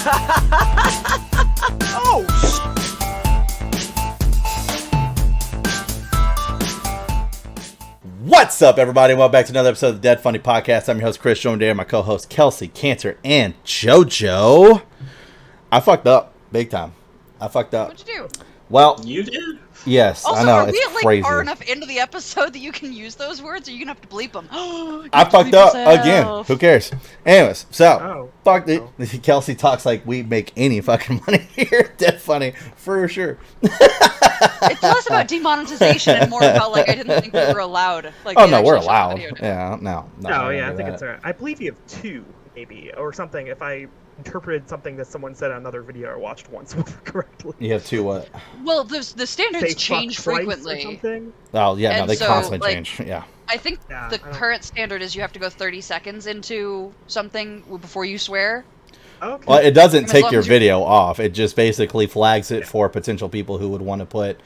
Oh, What's up, everybody? Welcome back to another episode of the Dead Funny Podcast. I'm your host, Chris, joined here by my co-host, Kelsey, Canter, and JoJo. I fucked up. Big time. I fucked up. What'd you do? Well, you did? Yes, Also, I know, are it's we crazy. far enough into the episode that you can use those words, or are you gonna have to bleep them? I fucked up again. Who cares? Anyways, so fuck it. Kelsey talks like we make any fucking money here. Dead funny for sure. It's less about demonetization and more about like I didn't think we were allowed. Like, oh no, we're allowed. Yeah, no. Oh yeah, I think it's alright. I believe you have 2, maybe, or something. If I interpreted something that someone said on another video I watched once correctly. You have 2 what? Well, the standards change frequently. Or something. Oh yeah, and no, they so, constantly like, change. Yeah. I think the current standard is you have to go 30 seconds into something before you swear. Okay. Well, it doesn't As take long your as video off. It just basically flags it for potential people who would want to put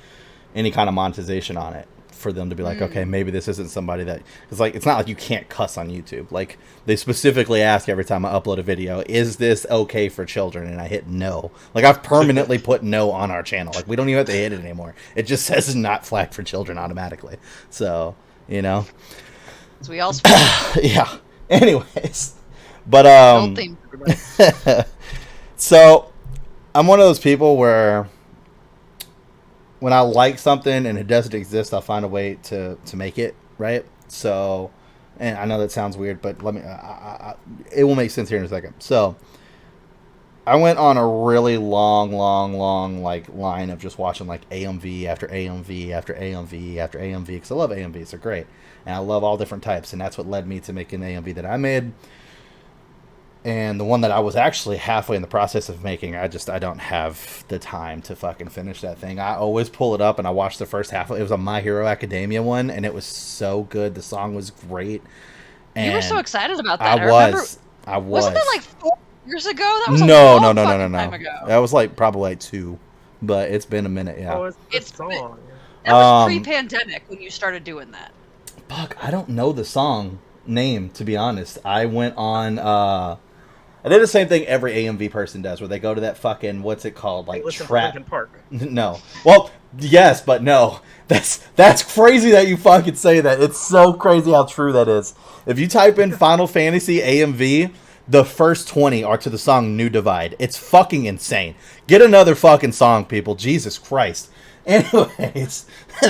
any kind of monetization on it, for them to be like, okay, maybe this isn't somebody that... It's like, it's not like you can't cuss on YouTube. Like, they specifically ask every time I upload a video, is this okay for children? And I hit no. Like, I've permanently put no on our channel. Like, we don't even have to hit it anymore. It just says not flagged for children automatically. So, you know. So we all yeah. Anyways. But, so, I'm one of those people where when I like something and it doesn't exist, I'll find a way to make it, right? So, and I know that sounds weird, but let me, it will make sense here in a second. So, I went on a really long, like, line of just watching, like, AMV after AMV after AMV after AMV, because I love AMVs, they're great. And I love all different types, and that's what led me to making the AMV that I made. And the one that I was actually halfway in the process of making, I don't have the time to fucking finish that thing. I always pull it up and I watch the first half. It was a My Hero Academia one, and it was so good. The song was great. And you were so excited about that. I was. Wasn't that like 4 years ago? That was no. Time ago. That was like probably like 2, but it's been a minute. Yeah. Oh, it's the song. That was pre-pandemic when you started doing that. Fuck, I don't know the song name, to be honest. I went on. I did the same thing every AMV person does, where they go to that fucking, what's it called, like trap. Linkin Park. No, well, yes, but no. That's crazy that you fucking say that. It's so crazy how true that is. If you type in Final Fantasy AMV, the first 20 are to the song New Divide. It's fucking insane. Get another fucking song, people. Jesus Christ. Anyways,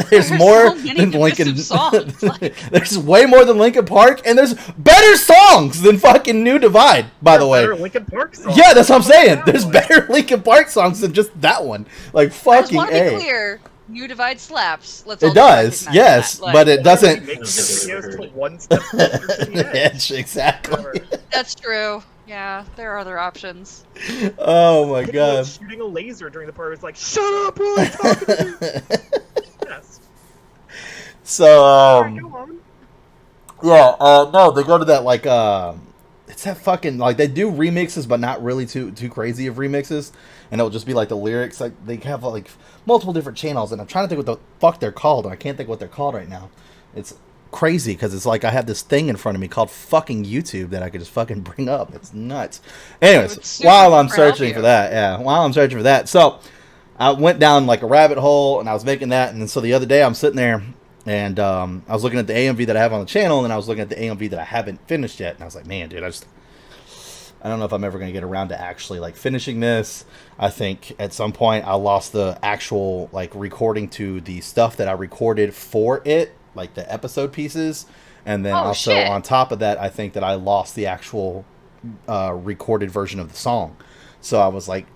there's more so than Linkin. Songs, like... There's way more than Linkin Park, and there's better songs than fucking New Divide. By the way, better Linkin Park songs. Yeah, that's what I'm saying. There's better Linkin Park songs than just that one. Like fucking I just want to be clear. New Divide slaps. Let's all it does, yes, like, but it doesn't. Make videos to one step closer to the edge. Exactly. That's true. Yeah, there are other options. Oh my god! Shooting a laser during the part. It's like, shut up, while I'm talking to you. Yes. So yeah, no, they go to that like it's that fucking like they do remixes, but not really too crazy of remixes, and it'll just be like the lyrics. Like they have like multiple different channels, and I'm trying to think what the fuck they're called, and I can't think what they're called right now. It's crazy because it's like I have this thing in front of me called fucking YouTube that I could just fucking bring up. It's nuts. Anyways, while I'm searching for that, so I went down like a rabbit hole and I was making that, and then so the other day I'm sitting there and I was looking at the AMV that I have on the channel, and then I was looking at the AMV that I haven't finished yet, and I was like, man, dude, I don't know if I'm ever going to get around to actually like finishing this. I think at some point I lost the actual like recording to the stuff that I recorded for it, like the episode pieces, and then on top of that, I think that I lost the actual recorded version of the song. So I was like,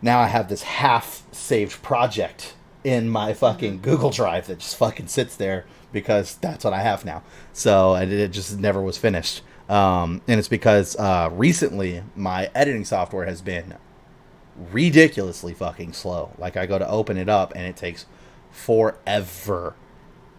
now I have this half saved project in my fucking Google Drive that just fucking sits there because that's what I have now. So it just never was finished. And it's because recently my editing software has been ridiculously fucking slow. Like I go to open it up and it takes forever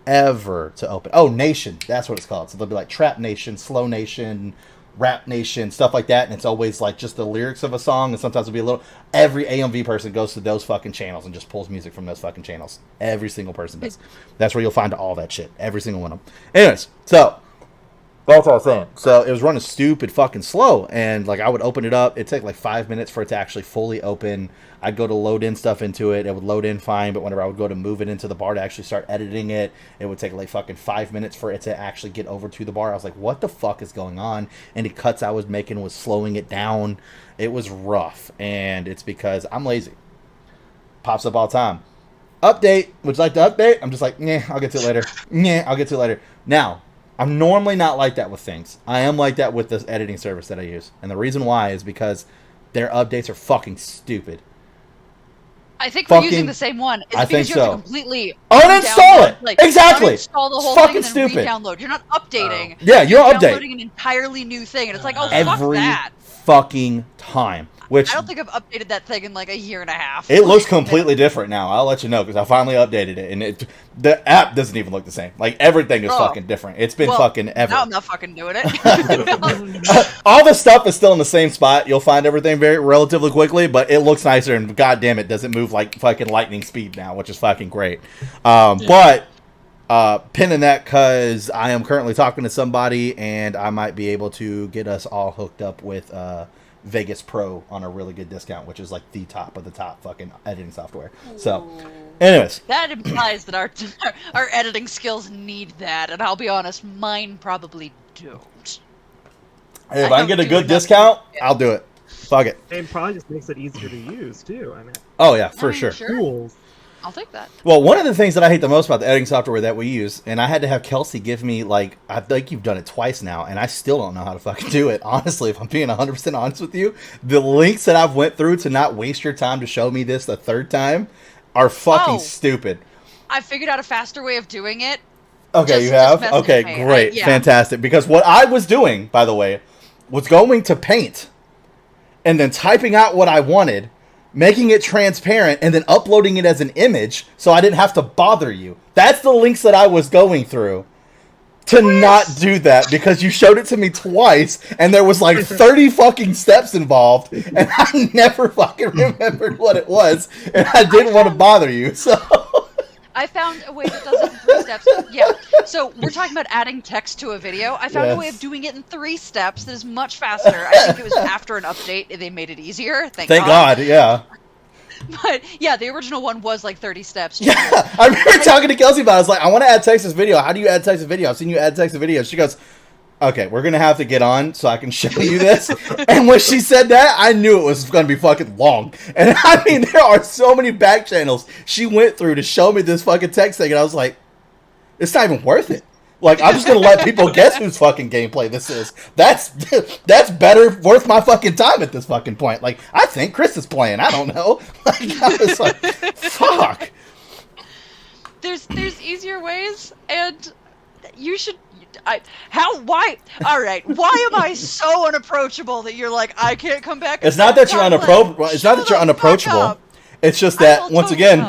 to open. Oh, Nation, that's what it's called. So they'll be like Trap Nation, Slow Nation, Rap Nation, stuff like that, and it's always like just the lyrics of a song, and sometimes it'll be a little. Every AMV person goes to those fucking channels and just pulls music from those fucking channels. Every single person does. That's where you'll find all that shit. Every single one of them. Anyways, so That's what I was saying. So it was running stupid fucking slow, and like I would open it up. It'd take like 5 minutes for it to actually fully open. I'd go to load in stuff into it. It would load in fine, but whenever I would go to move it into the bar to actually start editing it, it would take like fucking 5 minutes for it to actually get over to the bar. I was like, what the fuck is going on? And the cuts I was making was slowing it down. It was rough, and it's because I'm lazy. Pops up all the time. Update. Would you like to update? I'm just like, nah, I'll get to it later. Nah, I'll get to it later. Now, I'm normally not like that with things. I am like that with this editing service that I use. And the reason why is because their updates are fucking stupid. I think we're using the same one. It's I because think you have so. to completely Uninstall it! Like, Exactly! uninstall the whole It's thing and fucking then stupid. re-download. You're not updating. Yeah, you don't update. You're downloading an entirely new thing, and it's like, oh, fuck Every that. fucking time. Which I don't think I've updated that thing in like a year and a half. it looks completely different now. I'll let you know because I finally updated it, and the app doesn't even look the same. Like everything is fucking different. It's been fucking ever. Now I'm not fucking doing it. All the stuff is still in the same spot. You'll find everything very relatively quickly, but it looks nicer, and goddamn it, does it move like fucking lightning speed now, which is fucking great. But pinning that because I am currently talking to somebody, and I might be able to get us all hooked up with Vegas Pro on a really good discount, which is like the top of the top fucking editing software. So, anyways, that implies that our editing skills need that, and I'll be honest, mine probably don't. if I can get a good discount, I'll do it. Fuck it. And probably just makes it easier to use too. I mean, oh yeah, for sure. tools. I'll take that. Well, one of the things that I hate the most about the editing software that we use, and I had to have Kelsey give me, like, I think you've done it twice now, and I still don't know how to fucking do it. Honestly, if I'm being 100% honest with you, the links that I've went through to not waste your time to show me this the third time are fucking stupid. I figured out a faster way of doing it. Okay, you have? Okay, great. Fantastic. Because what I was doing, by the way, was going to Paint and then typing out what I wanted, making it transparent, and then uploading it as an image so I didn't have to bother you. That's the links that I was going through to not do that because you showed it to me twice and there was like 30 fucking steps involved and I never fucking remembered what it was and I didn't want to bother you, so... I found a way that does it in 3 steps. Yeah, so we're talking about adding text to a video. I found a way of doing it in 3 steps that is much faster. I think it was after an update they made it easier. Thank God, yeah. But yeah, the original one was like 30 steps. Yeah, I remember talking to Kelsey about it. I was like, I want to add text to this video. How do you add text to video? I've seen you add text to video. She goes, okay, we're going to have to get on so I can show you this. And when she said that, I knew it was going to be fucking long. And I mean, there are so many back channels she went through to show me this fucking text thing. And I was like, it's not even worth it. Like, I'm just going to let people guess whose fucking gameplay this is. That's better, worth my fucking time at this fucking point. Like, I think Chris is playing. I don't know. Like, I was like, fuck. There's easier ways, and you should... why? Alright, why am I so unapproachable that you're like, I can't come back? It's not that you're unapproachable. It's not that you're unapproachable. It's just that, once again,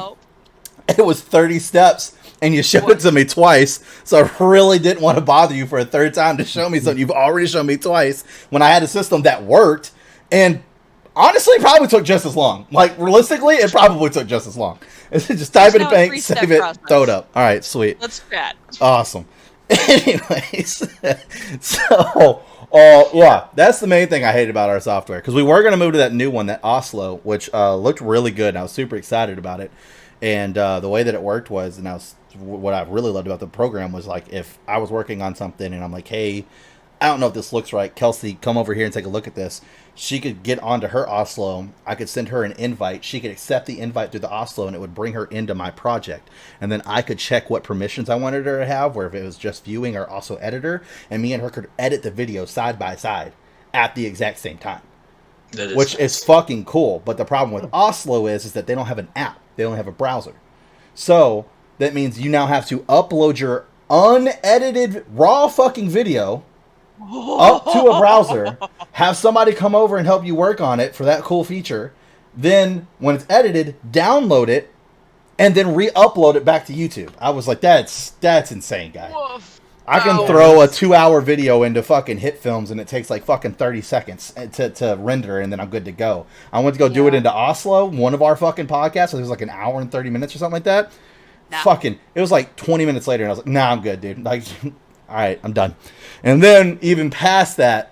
it was 30 steps, and you showed it to me twice, so I really didn't want to bother you for a third time to show me something you've already shown me twice when I had a system that worked, and honestly, probably took just as long. Like, realistically, it probably took just as long. Just type it in Paint, save it, throw it up. All right, sweet. Let's chat. Awesome. Anyways, so yeah, that's the main thing I hate about our software, because we were going to move to that new one, that Oslo, which looked really good, and I was super excited about it. And the way that it worked was, and what I really loved about the program was, like, if I was working on something and I'm like, hey, I don't know if this looks right, Kelsey, come over here and take a look at this. She could get onto her Oslo. I could send her an invite. She could accept the invite through the Oslo, and it would bring her into my project. And then I could check what permissions I wanted her to have, where if it was just viewing or also editor, and me and her could edit the video side by side at the exact same time. Which is fucking cool. But the problem with Oslo is that they don't have an app. They only have a browser. So that means you now have to upload your unedited raw fucking video up to a browser, have somebody come over and help you work on it for that cool feature. Then when it's edited, download it and then re-upload it back to YouTube. I was like, that's insane, guy. Woof. I can throw a 2-hour video into fucking hit films and it takes like fucking 30 seconds to render, and then I'm good to go. I went to go do it into Oslo, one of our fucking podcasts. It was like an hour and 30 minutes or something like that. Fucking, it was like 20 minutes later, and I was like, nah, I'm good, dude. Like, all right, I'm done. And then even past that,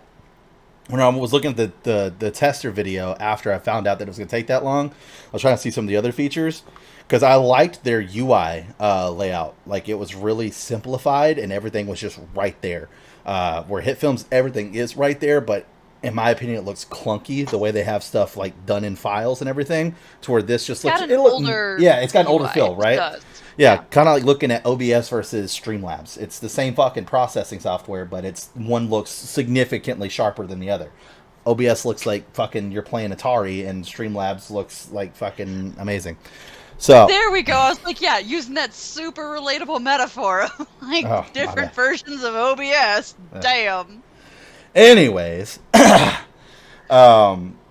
when I was looking at the tester video after I found out that it was going to take that long, I was trying to see some of the other features because I liked their UI layout. Like, it was really simplified and everything was just right there. Where Hit Films, everything is right there, but in my opinion, it looks clunky the way they have stuff like done in files and everything. To where this just looks, it's got an older feel, right? Yeah, kind of like looking at OBS versus Streamlabs. It's the same fucking processing software, but one looks significantly sharper than the other. OBS looks like fucking you're playing Atari, and Streamlabs looks like fucking amazing. So there we go. I was like, yeah, using that super relatable metaphor of like different versions of OBS. Damn. Anyways,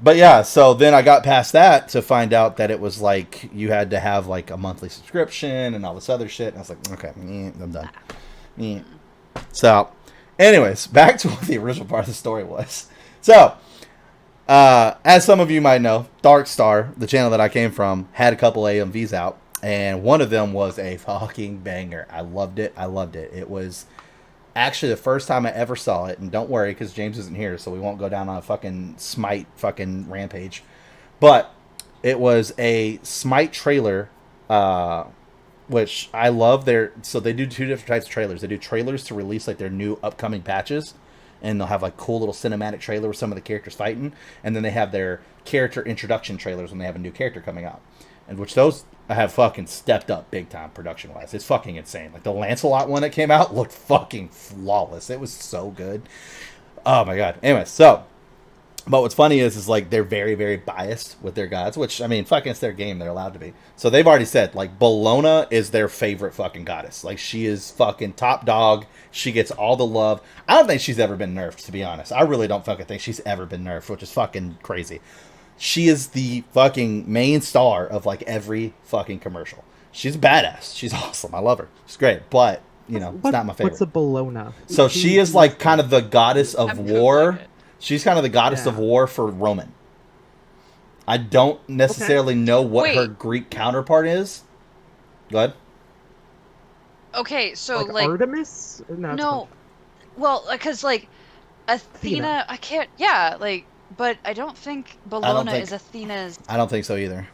but yeah, so then I got past that to find out that it was like you had to have like a monthly subscription and all this other shit. And I was like, okay, I'm done. So, anyways, back to what the original part of the story was. So, as some of you might know, Dark Star, the channel that I came from, had a couple AMVs out, and one of them was a fucking banger. I loved it. It was actually the first time I ever saw it, and don't worry because James isn't here, so we won't go down on a fucking Smite fucking rampage. But it was a Smite trailer, which I love. So they do two different types of trailers. They do trailers to release like their new upcoming patches, and they'll have like cool little cinematic trailer with some of the characters fighting, and then they have their character introduction trailers when they have a new character coming out, and which those have fucking stepped up big time production wise. It's fucking insane. Like the Lancelot one that came out looked fucking flawless. It was so good. Oh my god. Anyway, so but what's funny is like they're very, very biased with their gods, which I mean fucking it's their game, they're allowed to be. So they've already said like Bellona is their favorite fucking goddess. Like she is fucking top dog. She gets all the love. I don't think she's ever been nerfed, to be honest. I really don't fucking think she's ever been nerfed, which is fucking crazy. She is the fucking main star of like every fucking commercial. She's badass. She's awesome. I love her. She's great, but you know, it's not my favorite. What's a Bellona? So she is like kind of the goddess of war. She's kind of the goddess of war for Roman. I don't necessarily know what her Greek counterpart is. Go ahead. Okay, so like Artemis? No. Well, because like Athena, I can't. Yeah, like. But I don't think Bellona is Athena's. I don't think so either.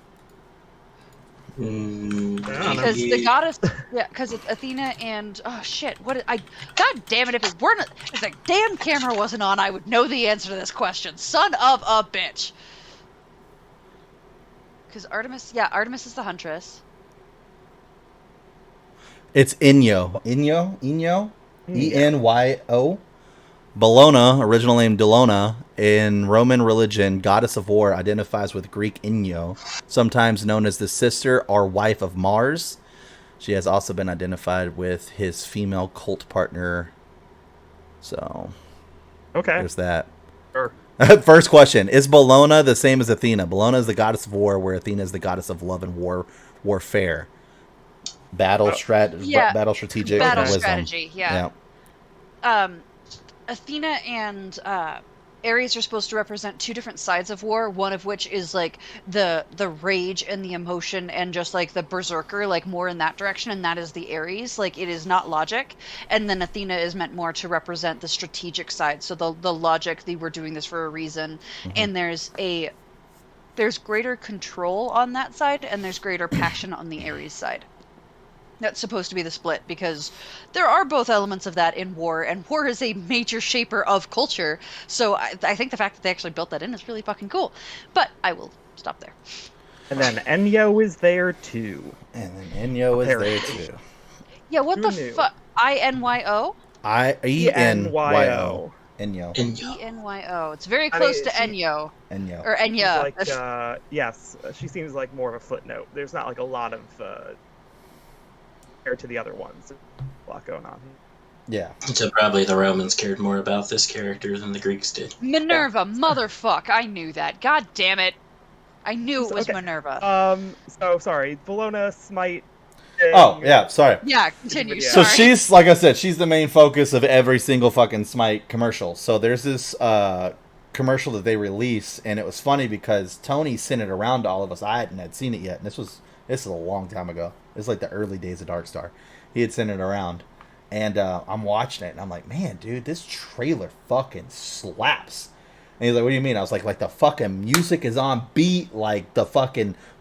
Because the goddess, because it's Athena and God damn it! If the damn camera wasn't on, I would know the answer to this question. Son of a bitch. Because Artemis is the huntress. It's Enyo. Enyo. Bellona, original name Delona, in Roman religion, goddess of war, identifies with Greek Enyo, sometimes known as the sister or wife of Mars. She has also been identified with his female cult partner. So, there's that. Sure. First question, is Bellona the same as Athena? Bellona is the goddess of war, where Athena is the goddess of love and warfare. Battle strategic, battle strategy, yeah. Athena and Ares are supposed to represent two different sides of war, one of which is like the rage and the emotion and just like the berserker, like more in that direction, and that is the Ares. Like it is not logic. And then Athena is meant more to represent the strategic side. So the logic, we're doing this for a reason. And there's greater control on that side, and there's greater passion on the Ares side. That's supposed to be the split, because there are both elements of that in war, and war is a major shaper of culture. So I think the fact that they actually built that in is really fucking cool. But I will stop there. And then Enyo is there too. Yeah, what the fuck? Enyo? Enyo. Enyo. It's very close to Enyo. Or Enya. Like, yes, she seems like more of a footnote. There's not like a lot of compared to the other ones. A lot going on. Yeah. So probably the Romans cared more about this character than the Greeks did. Minerva, motherfuck! I knew that. God damn it! I knew it was Minerva. So sorry, Bellona, Smite. Oh yeah, sorry. Yeah, continue. So sorry. she's, like I said, she's the main focus of every single fucking Smite commercial. So there's this commercial that they release, and it was funny because Tony sent it around to all of us. I hadn't seen it yet, and this is a long time ago. It's like the early days of Dark Star. He had sent it around, And I'm watching it, and I'm like, man, dude, this trailer fucking slaps. And he's like, what do you mean? I was like the fucking music is on beat, like the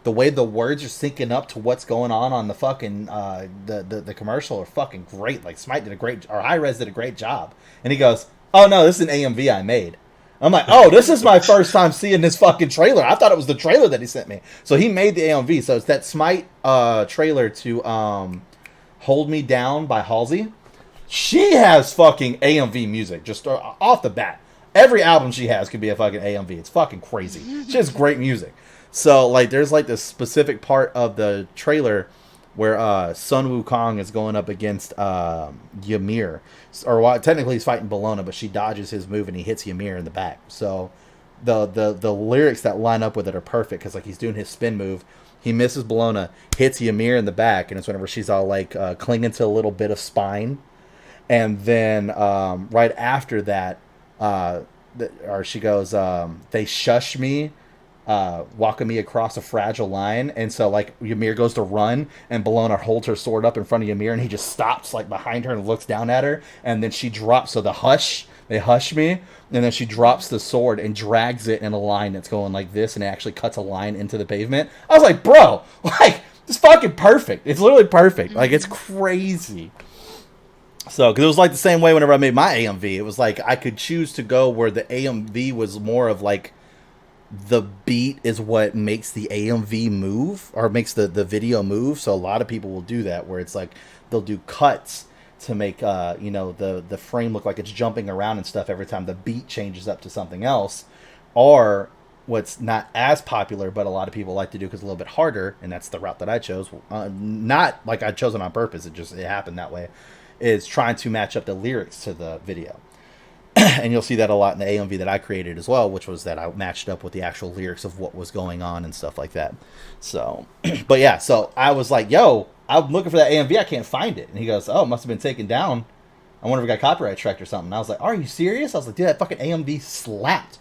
way the words are syncing up to what's going on the fucking the commercial are fucking great. Like Smite did a great, or High Res did a great job. And he goes, oh no, this is an AMV I made. I'm like, oh, this is my first time seeing this fucking trailer. I thought it was the trailer that he sent me. So he made the AMV. So it's that Smite trailer to Hold Me Down by Halsey. She has fucking AMV music just off the bat. Every album she has could be a fucking AMV. It's fucking crazy. She has great music. So like, there's like this specific part of the trailer where Sun Wukong is going up against Ymir, or well, technically he's fighting Bellona, but she dodges his move and he hits Ymir in the back. So the lyrics that line up with it are perfect because like he's doing his spin move. He misses Bellona, hits Ymir in the back, and it's whenever she's all like clinging to a little bit of spine. And then right after that, or she goes, they shush me, walking me across a fragile line. And so like Ymir goes to run, and Bellona holds her sword up in front of Ymir, and he just stops like behind her and looks down at her. And then she drops. So they hush me, and then she drops the sword and drags it in a line that's going like this, and it actually cuts a line into the pavement. I was like, bro, like, it's fucking perfect. It's literally perfect. Like, it's crazy. So, because it was like the same way whenever I made my AMV. It was like I could choose to go where the AMV was more of like the beat is what makes the AMV move, or makes the video move. So a lot of people will do that, where it's like they'll do cuts to make the frame look like it's jumping around and stuff every time the beat changes up to something else. Or what's not as popular, but a lot of people like to do because it's a little bit harder, and that's the route that I chose. Not like I chose it on purpose. It happened that way. Is trying to match up the lyrics to the video. And you'll see that a lot in the AMV that I created as well, which was that I matched up with the actual lyrics of what was going on and stuff like that. So, but yeah, so I was like, yo, I'm looking for that AMV, I can't find it. And he goes, oh, it must have been taken down. I wonder if it got copyright struck or something. And I was like, are you serious? I was like, dude, that fucking AMV slapped.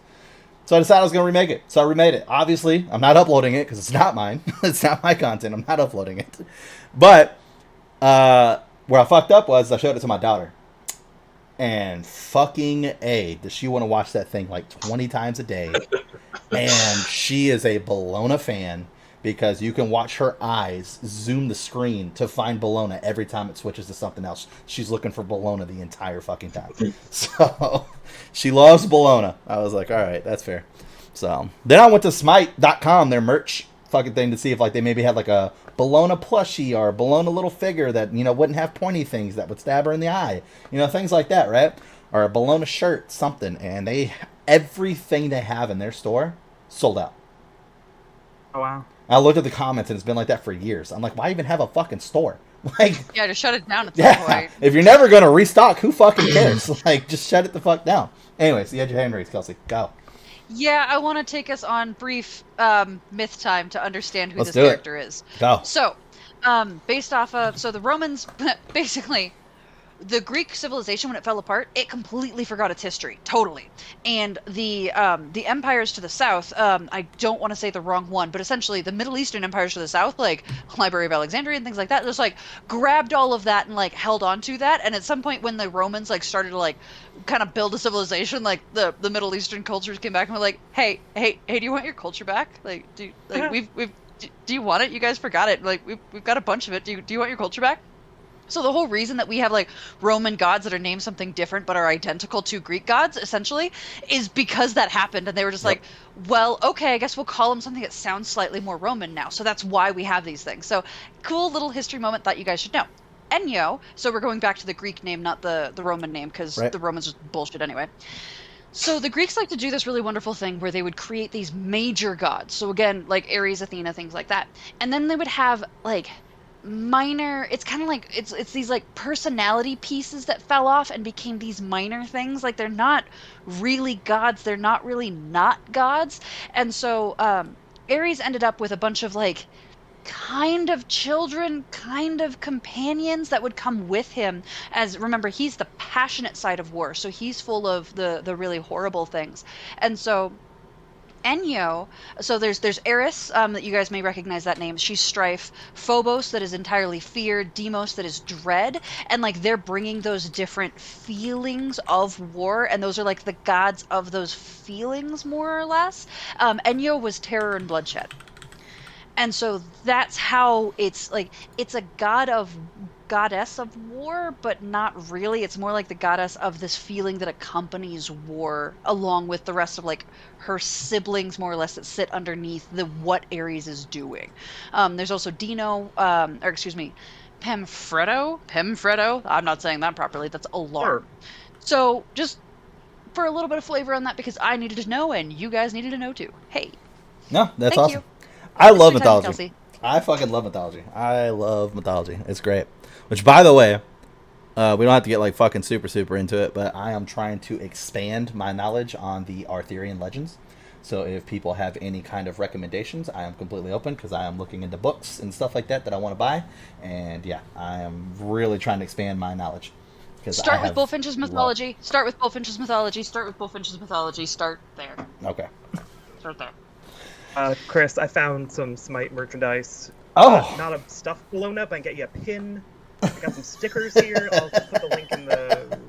So I decided I was going to remake it. So I remade it. Obviously, I'm not uploading it because it's not mine. It's not my content. I'm not uploading it. But, where I fucked up was I showed it to my daughter. And fucking A, does she want to watch that thing like 20 times a day. And she is a Bellona fan because you can watch her eyes zoom the screen to find Bellona every time it switches to something else. She's looking for Bellona the entire fucking time. So she loves Bellona. I was like, all right, that's fair. So then I went to Smite.com, their merch fucking thing, to see if like they maybe had like a Bellona plushie or a Bellona little figure that, wouldn't have pointy things that would stab her in the eye. Things like that, right? Or a Bellona shirt, something. And everything they have in their store sold out. Oh, wow. I looked at the comments, and it's been like that for years. I'm like, why even have a fucking store? Like, yeah, to shut it down at some point. If you're never going to restock, who fucking cares? Like, just shut it the fuck down. Anyways, you had your hand raised, Kelsey. Go. Yeah, I want to take us on brief myth time to understand who Let's this do it. character is. Go. So, based off of, the Romans, basically, the Greek civilization, when it fell apart, it completely forgot its history, totally. And the empires to the south, I don't want to say the wrong one, but essentially the Middle Eastern empires to the south, like Library of Alexandria and things like that, just like grabbed all of that and like held on to that. And at some point when the Romans like started to like kind of build a civilization, like the Middle Eastern cultures came back and were like, hey, do you want your culture back? Like, do you want it? You guys forgot it. Like, we've got a bunch of it. Do you want your culture back? So the whole reason that we have like Roman gods that are named something different but are identical to Greek gods, essentially, is because that happened. And they were just like, well, okay, I guess we'll call them something that sounds slightly more Roman now. So that's why we have these things. So cool little history moment, thought you guys should know. Enyo, so we're going back to the Greek name, not the Roman name, because the Romans are bullshit anyway. So the Greeks like to do this really wonderful thing where they would create these major gods. So again, like Ares, Athena, things like that. And then they would have like minor, it's kind of like it's these like personality pieces that fell off and became these minor things. Like they're not really gods, they're not really not gods. And so Ares ended up with a bunch of like kind of children, kind of companions that would come with him. As remember, he's the passionate side of war, so he's full of the really horrible things. And so Enyo, so there's Eris, that you guys may recognize that name. She's strife. Phobos, that is entirely fear. Deimos, that is dread. And like they're bringing those different feelings of war, and those are like the gods of those feelings, more or less. Enyo was terror and bloodshed. And so that's how it's like it's a goddess of war, but not really. It's more like the goddess of this feeling that accompanies war, along with the rest of like her siblings, more or less, that sit underneath the what Ares is doing. There's also Dino, or excuse me, Pemfredo. I'm not saying that properly. That's alarm. So just for a little bit of flavor on that, because I needed to know and you guys needed to know too. Hey, No, that's thank awesome. you. I It's love your time, mythology. Kelsey. I fucking love mythology. I love mythology. It's great. Which, by the way, we don't have to get like fucking super into it, but I am trying to expand my knowledge on the Arthurian legends. So if people have any kind of recommendations, I am completely open because I am looking into books and stuff like that I want to buy. And yeah, I am really trying to expand my knowledge. Start with Bullfinch's mythology. Start with Bullfinch's mythology. Start with Bullfinch's mythology. Start there. Okay. Start there. Chris, I found some Smite merchandise. Oh! Not a stuffed blown up. I can get you a pin. I got some stickers here. I'll put the link in the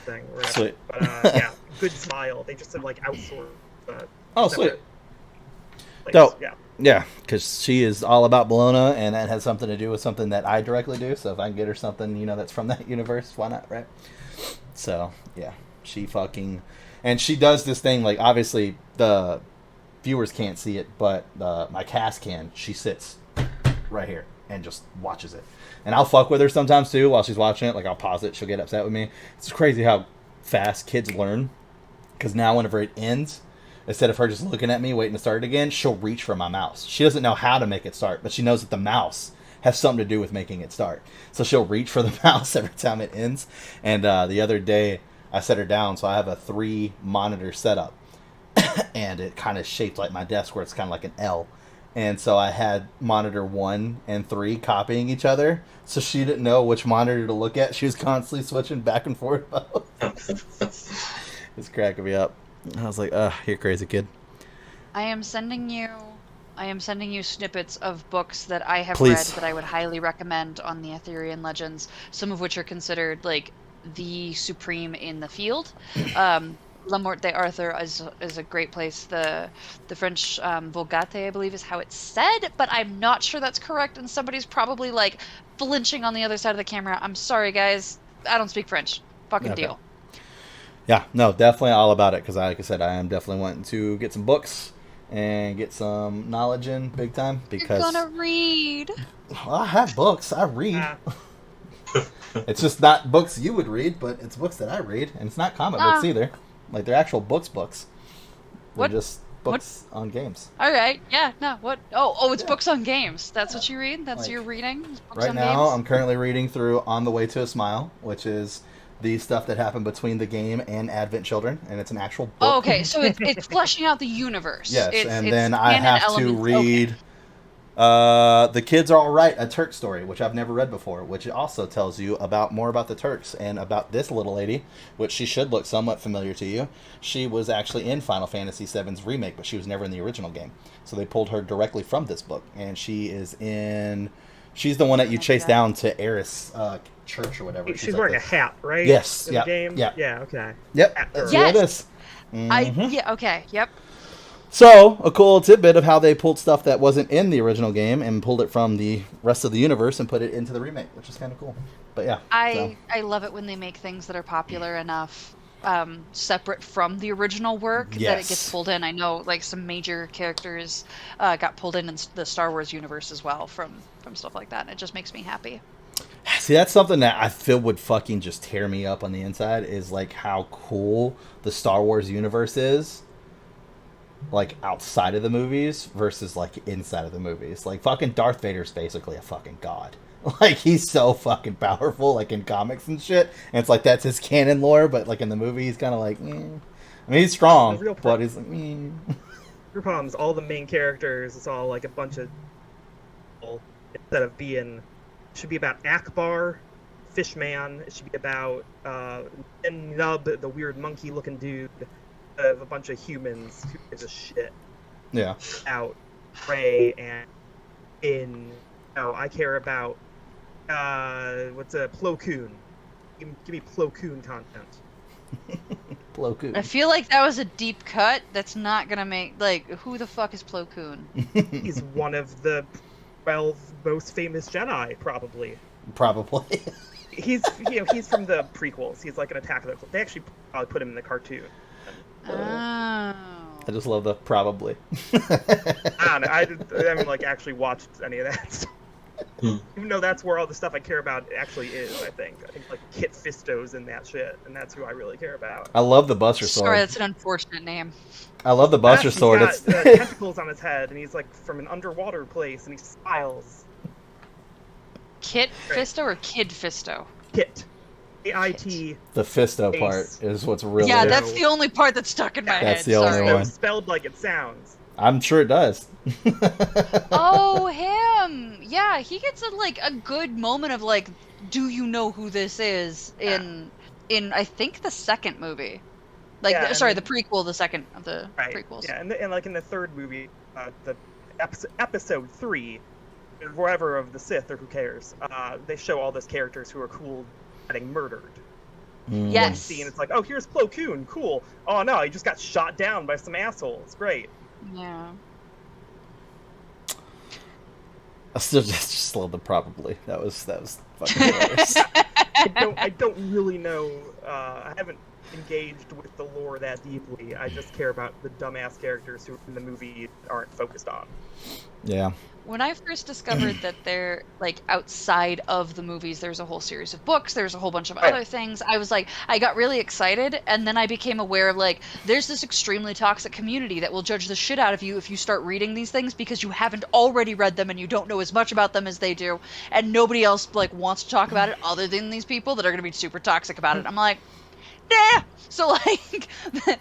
thing. Sweet. But yeah, good smile. They just said like outsource. Oh, sweet. Dope. Yeah. Yeah, because she is all about Bologna, and that has something to do with something that I directly do. So if I can get her something, you know, that's from that universe, why not, right? So yeah, she fucking, and she does this thing like obviously the viewers can't see it, but my cast can. She sits right here and just watches it, and I'll fuck with her sometimes too while she's watching it. Like I'll pause it, she'll get upset with me. It's crazy how fast kids learn, because now whenever it ends, instead of her just looking at me waiting to start it again, she'll reach for my mouse. She doesn't know how to make it start, but she knows that the mouse has something to do with making it start. So she'll reach for the mouse every time it ends. And the other day, I set her down, so I have a 3-monitor setup. And it kind of shaped like my desk, where it's kind of like an L. And so I had monitor 1 and 3 copying each other, so she didn't know which monitor to look at. She was constantly switching back and forth. It's cracking me up. I was like, you're crazy, kid. I am sending you snippets of books that I have Please. read that I would highly recommend on the Arthurian legends, some of which are considered like the supreme in the field. La Morte d'Arthur is a great place. The French Vulgate, I believe, is how it's said, but I'm not sure that's correct, and somebody's probably like flinching on the other side of the camera. I'm sorry, guys. I don't speak French. Fucking Okay. deal. Yeah, no, definitely all about it, because like I said, I am definitely wanting to get some books and get some knowledge in big time, because You're gonna read. well, I have books. I read. It's just not books you would read, but it's books that I read, and it's not comic books either. Like they're actual books. They're What? just books on games. All right. Yeah. No. What? Oh, it's Yeah. books on games. That's what you read. That's Like, your reading. Books Right on now, games? I'm currently reading through On the Way to a Smile, which is the stuff that happened between the game and Advent Children, and it's an actual book. Oh, okay. So it's fleshing out the universe. Yes, it's, and it's then I canon have to elements. read Okay. The Kids Are Alright, a Turk story, which I've never read before, which also tells you more about the Turks and about this little lady, which she should look somewhat familiar to you. She was actually in Final Fantasy VII's remake, but she was never in the original game. So they pulled her directly from this book, and she's the one that you chase down to Eris Church or whatever. She's wearing a hat, right? Yes, In yeah, the game? yeah. Yeah, okay. Yep, Hat that's girl. what it Yes. is. Mhm. Yeah. Okay. Yep. So, a cool tidbit of how they pulled stuff that wasn't in the original game and pulled it from the rest of the universe and put it into the remake, which is kind of cool. But yeah. I love it when they make things that are popular enough, separate from the original work, that it Yes. gets pulled in. I know like some major characters got pulled in the Star Wars universe as well from stuff like that, and it just makes me happy. See, that's something that I feel would fucking just tear me up on the inside, is like how cool the Star Wars universe is, like outside of the movies versus like inside of the movies. Like fucking Darth Vader's basically a fucking god. Like he's so fucking powerful, like in comics and shit. And it's like that's his canon lore, but like in the movie, he's kind of like, I mean, he's strong, The real but he's like, Your problem's all the main characters. It's all like a bunch of people, instead of being. It should be about Akbar, Fishman. It should be about Nub, the weird monkey-looking dude, of a bunch of humans who gives a shit. Yeah. Out Rey and I care about what's a Plo Koon. Give me Plo Koon content. Plo Koon. I feel like that was a deep cut. That's not gonna make who the fuck is Plo Koon? He's one of the 12 most famous Jedi, probably. Probably. He's from the prequels. He's like an Attack of the Clones. They actually probably put him in the cartoon. Oh. I just love the probably. I don't know. I haven't like actually watched any of that stuff. Hmm. Even though that's where all the stuff I care about actually is, I think like Kit Fisto's in that shit, and that's who I really care about. I love the Buster Sword. Sorry, that's an unfortunate name. I love the Buster Sword. He's got tentacles on his head, and he's like from an underwater place, and he smiles. Kit Fisto or Kid Fisto? Kit. A-I-T. The Fisto Ace. part is what's really. Yeah, that's the only part that's stuck in my head. That's the only Sorry. one. Spelled like it sounds. I'm sure it does. Oh, him! Yeah, he gets a good moment of do you know who this is in I think the second movie, the prequel, the second of the prequels. Yeah, and like in the third movie, the episode 3, wherever of the Sith or who cares, they show all those characters who are cool getting murdered. Yes. Scene, it's like, oh, here's Plo Koon, cool. Oh no, he just got shot down by some assholes. Great. Yeah. I still just love the probably. That was fucking hilarious. I don't really know. I haven't engaged with the lore that deeply. I just care about the dumbass characters who in the movie aren't focused on. Yeah. When I first discovered that they're outside of the movies, there's a whole series of books, there's a whole bunch of other things. I got really excited, and then I became aware of there's this extremely toxic community that will judge the shit out of you if you start reading these things because you haven't already read them and you don't know as much about them as they do, and nobody else wants to talk about it other than these people that are going to be super toxic about it. I'm like, nah. So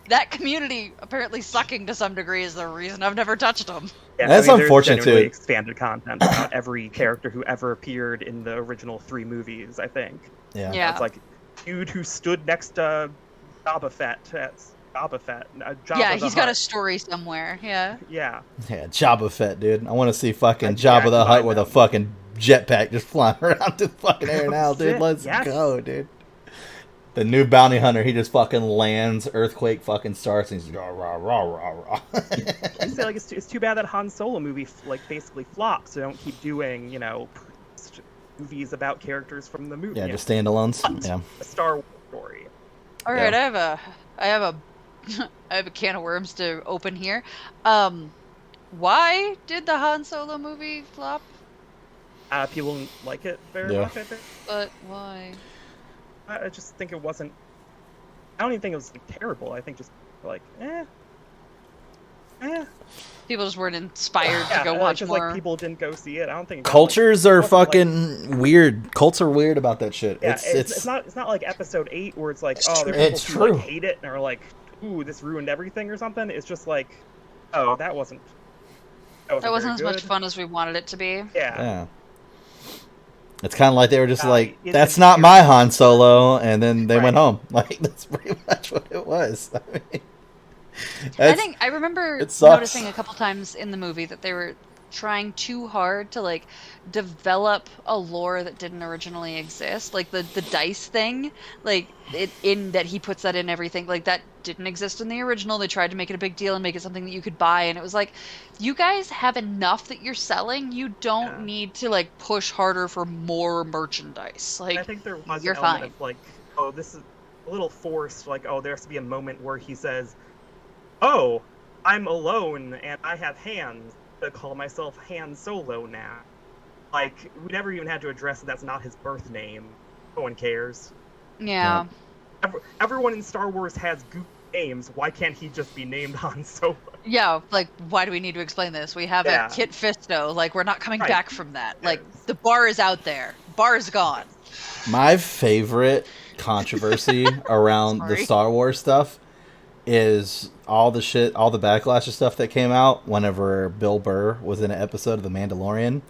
that community apparently sucking to some degree is the reason I've never touched them. Yeah, that's unfortunate there's genuinely too. Expanded content about every character who ever appeared in the original 3 movies. I think. Yeah. It's like dude who stood next to Jabba Fett. Yeah, he's got a story somewhere. Yeah. Yeah. Yeah, Jabba Fett, dude. I want to see fucking I'd Jabba the jack Hutt by with a them. fucking jetpack just flying around the fucking air now, dude. Let's Yes. go, dude. The new bounty hunter, he just fucking lands, earthquake fucking starts, and he's rah rah rah rah rah. I say it's too bad that Han Solo movie basically flopped. So don't keep doing movies about characters from the movie. Yeah, just standalones. Yeah. A Star Wars story. All right, Yeah. I have a can of worms to open here. Why did the Han Solo movie flop? People didn't like it very Yeah. much. I think. But why? I just think it wasn't. I don't even think it was terrible. I think just eh. People just weren't inspired Yeah, to go it's watch just more. people didn't go see it. I don't think it got, Cultures are it wasn't, fucking weird. Cults are weird about that shit. Yeah, It's it's not like episode 8 where it's there's It's people who true. hate it and are like, ooh, this ruined everything or something. It's just oh, that wasn't That wasn't as very much good. fun as we wanted it to be. Yeah. yeah. It's kind of like they were just like, it's that's a not my character. Han Solo, and then they went Right. home. Like that's pretty much what it was. I mean, I remember it sucks. noticing a couple times in the movie that they were trying too hard to develop a lore that didn't originally exist, the dice thing, in that he puts that in everything, that didn't exist in the original. They tried to make it a big deal and make it something that you could buy, and it was you guys have enough that you're selling. You don't need to push harder for more merchandise. I think there was you're an element fine. of oh, this is a little forced. Oh, there has to be a moment where he says, "Oh, I'm alone and I have hands. To call myself Han Solo now." We never even had to address that that's not his birth name. No one cares. Yeah. Everyone in Star Wars has goofy names. Why can't he just be named Han Solo? Yeah, why do we need to explain this? We have a Kit Fisto. We're not coming Right. back from that. Yes. The bar is out there. Bar is gone. My favorite controversy around the Sorry. Star Wars stuff is all the backlash of stuff that came out whenever Bill Burr was in an episode of The Mandalorian,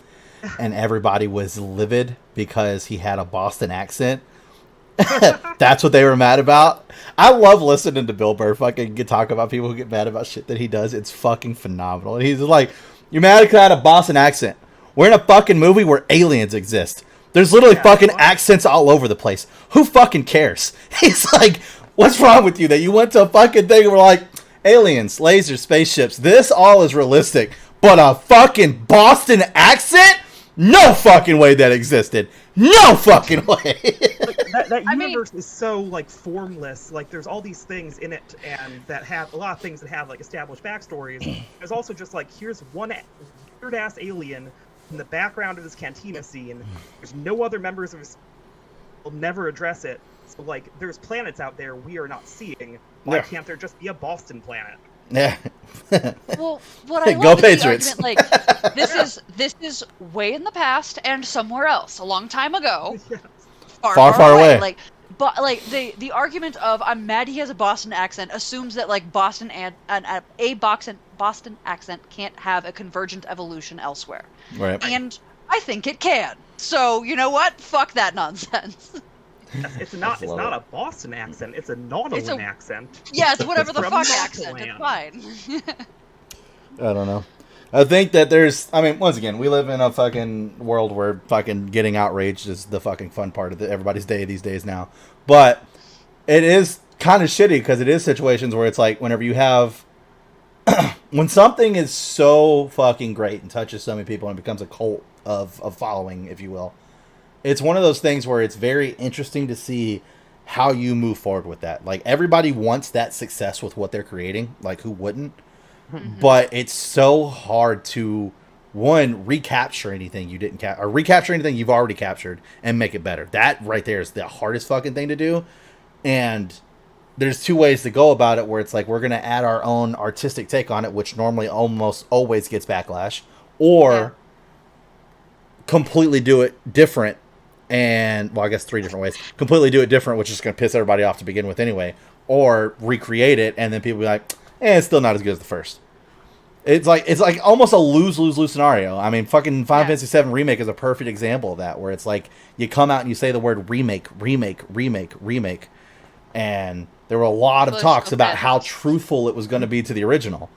and everybody was livid because he had a Boston accent. That's what they were mad about. I love listening to Bill Burr fucking talk about people who get mad about shit that he does. It's fucking phenomenal. And he's like, you're mad because I had a Boston accent. We're in a fucking movie where aliens exist. There's literally fucking accents all over the place. Who fucking cares? He's like, what's wrong with you that you went to a fucking thing and were like, aliens, lasers, spaceships, this all is realistic. But a fucking Boston accent? No fucking way that existed. No fucking way. That universe is so like formless. Like there's all these things in it, and that have a lot of things that have like established backstories. There's also just like here's one weird ass alien in the background of this cantina scene. There's no other members of his. Will never address it. So like there's planets out there we are not seeing. Why can't there just be a Boston planet? Yeah. Well, what I Go love is the Patriots. argument, like this is way in the past and somewhere else, a long time ago, far away. Like, but like the argument of I'm mad he has a Boston accent assumes that like Boston and a Boston accent can't have a convergent evolution elsewhere, Right. and I think it can. So you know what? Fuck that nonsense. It's not a Boston accent. It's a Nautilus accent. Yeah, it's whatever the From fuck Nautilus. accent. It's fine. I don't know. I think that there's, I mean, once again, we live in a fucking world where fucking getting outraged is the fucking fun part of everybody's day these days now. But it is kind of shitty because it is situations where it's like whenever you have, when something is so fucking great and touches so many people and it becomes a cult of following, if you will, it's one of those things where it's very interesting to see how you move forward with that. Like, everybody wants that success with what they're creating. Like, who wouldn't? Mm-hmm. But it's so hard to, one, recapture anything you didn't or recapture anything you've already captured and make it better. That right there is the hardest fucking thing to do. And there's two ways to go about it, where it's like we're going to add our own artistic take on it, which normally almost always gets backlash, or completely do it different. And, well, I guess 3 different ways. Completely do it different, which is going to piss everybody off to begin with anyway. Or recreate it, and then people be like, it's still not as good as the first. It's like almost a lose scenario. I mean, fucking Final Fantasy VII Remake is a perfect example of that, where it's like, you come out and you say the word remake. And there were a lot of talks about how truthful it was going to be to the original.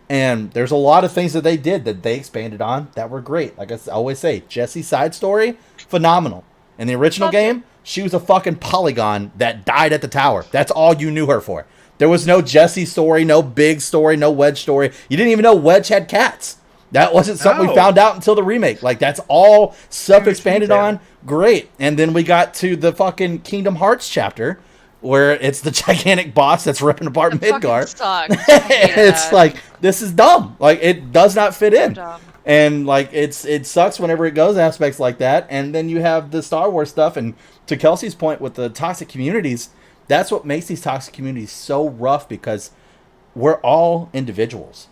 And there's a lot of things that they did that they expanded on that were great. Like I always say, Jessie's side story, phenomenal. In the original game, she was a fucking polygon that died at the tower. That's all you knew her for. There was no Jessie story, no Big story, no Wedge story. You didn't even know Wedge had cats. That wasn't something we found out until the remake. Like, that's all stuff expanded on. Great. And then we got to the fucking Kingdom Hearts chapter, where it's the gigantic boss that's ripping apart Midgar. It's like, this is dumb. Like, it does not fit in. And like, it sucks whenever it goes aspects like that. And then you have the Star Wars stuff, and to Kelsey's point with the toxic communities, that's what makes these toxic communities so rough, because we're all individuals.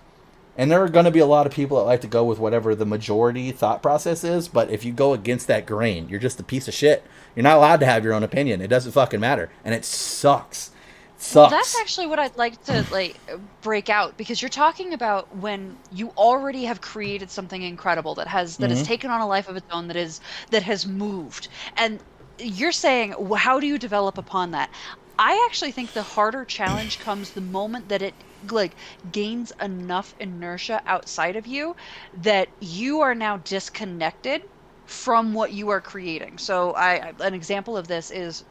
And there are going to be a lot of people that like to go with whatever the majority thought process is, but if you go against that grain, you're just a piece of shit. You're not allowed to have your own opinion. It doesn't fucking matter. And it sucks. Well, that's actually what I'd like to break out, because you're talking about when you already have created something incredible that has taken on a life of its own, that has moved, and you're saying, well, how do you develop upon that? I actually think the harder challenge comes the moment that it gains enough inertia outside of you that you are now disconnected from what you are creating. So an example of this is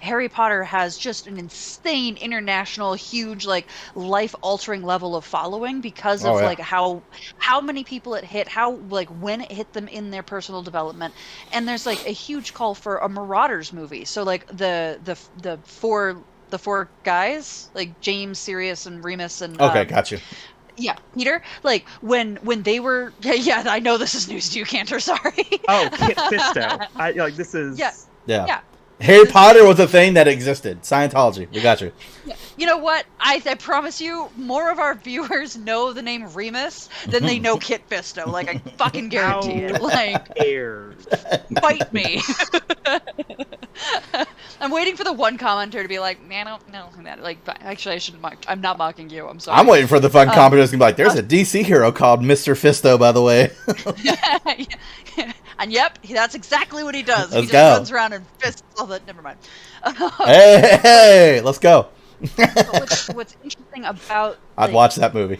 Harry Potter has just an insane international, huge, life-altering level of following because of how many people it hit, how when it hit them in their personal development, and there's a huge call for a Marauders movie. So the four guys, James, Sirius, and Remus, and okay, got you. Yeah, Peter. When they were, yeah, I know this is news to you, Canter. Sorry. Oh, Kit Fisto. This is. Yeah. Harry Potter was a thing that existed. Scientology. We got you. You know what? I promise you, more of our viewers know the name Remus than they know Kit Fisto. I fucking guarantee it. Bite me. I'm waiting for the one commenter to be like, man, I don't know that. Actually, I shouldn't mock. I'm not mocking you. I'm sorry. I'm waiting for the fun commenter to be like, there's a DC hero called Mr. Fisto, by the way. And yep, that's exactly what he does. Let's He just go. runs around and fists all that. Never mind. Hey, let's go. But what's interesting about I'd watch that movie.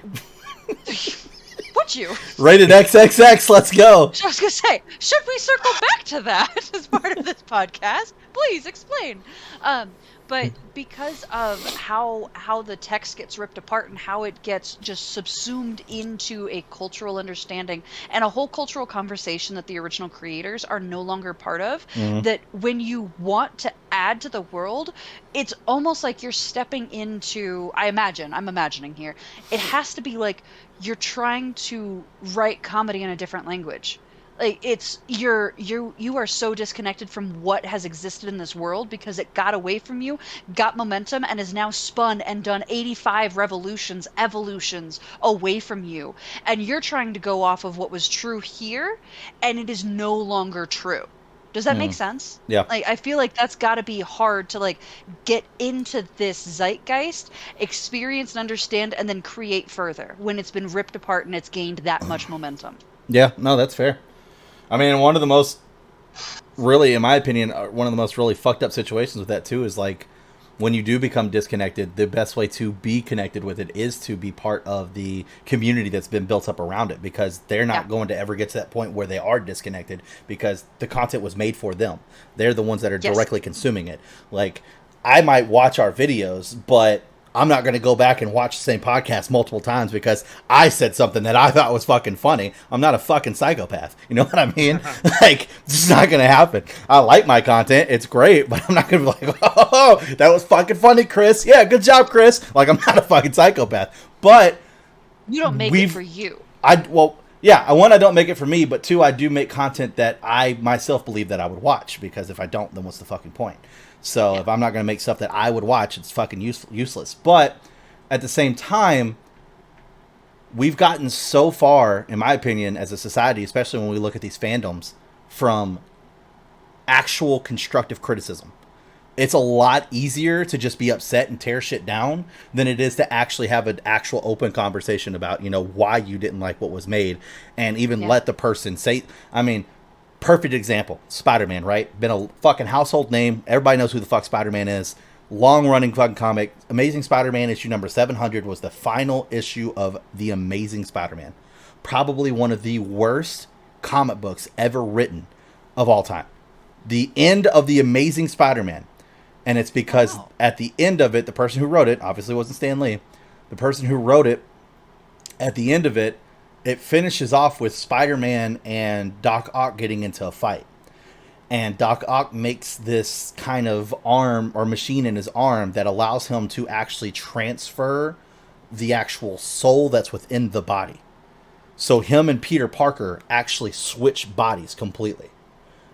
would you? Rated XXX. Let's go. I was gonna say, should we circle back to that as part of this podcast? Please explain. But because of how the text gets ripped apart and how it gets just subsumed into a cultural understanding and a whole cultural conversation that the original creators are no longer part of, that when you want to add to the world, it's almost like you're stepping into, I'm imagining here, it has to be like you're trying to write comedy in a different language. Like it's you are so disconnected from what has existed in this world because it got away from you, got momentum, and is now spun and done 85 evolutions away from you, and you're trying to go off of what was true here, and it is no longer true. Does that make sense? Yeah. Like I feel like that's got to be hard to like get into this zeitgeist, experience and understand, and then create further when it's been ripped apart and it's gained that much momentum. Yeah, no, that's fair. I mean, one of the most, really, in my opinion, one of the most really fucked up situations with that, too, is like, when you do become disconnected, the best way to be connected with it is to be part of the community that's been built up around it, because they're not going to ever get to that point where they are disconnected, because the content was made for them. They're the ones that are directly consuming it. Like, I might watch our videos, but I'm not going to go back and watch the same podcast multiple times because I said something that I thought was fucking funny. I'm not a fucking psychopath. You know what I mean? Like, it's just not going to happen. I like my content. It's great, but I'm not going to be like, oh, that was fucking funny, Chris. Yeah, good job, Chris. Like, I'm not a fucking psychopath. But you don't make it for you. Yeah, one, I don't make it for me, but two, I do make content that I myself believe that I would watch, because if I don't, then what's the fucking point? So if I'm not going to make stuff that I would watch, it's fucking useless. But at the same time, we've gotten so far, in my opinion, as a society, especially when we look at these fandoms, from actual constructive criticism. It's a lot easier to just be upset and tear shit down than it is to actually have an actual open conversation about, you know, why you didn't like what was made, and even let the person say, I mean, perfect example, Spider-Man, right? Been a fucking household name. Everybody knows who the fuck Spider-Man is. Long-running fucking comic. Amazing Spider-Man issue number 700 was the final issue of The Amazing Spider-Man. Probably one of the worst comic books ever written of all time. The end of The Amazing Spider-Man. And it's because at the end of it, the person who wrote it, obviously wasn't Stan Lee, the person who wrote it, at the end of it, it finishes off with Spider-Man and Doc Ock getting into a fight. And Doc Ock makes this kind of arm or machine in his arm that allows him to actually transfer the actual soul that's within the body. So him and Peter Parker actually switch bodies completely.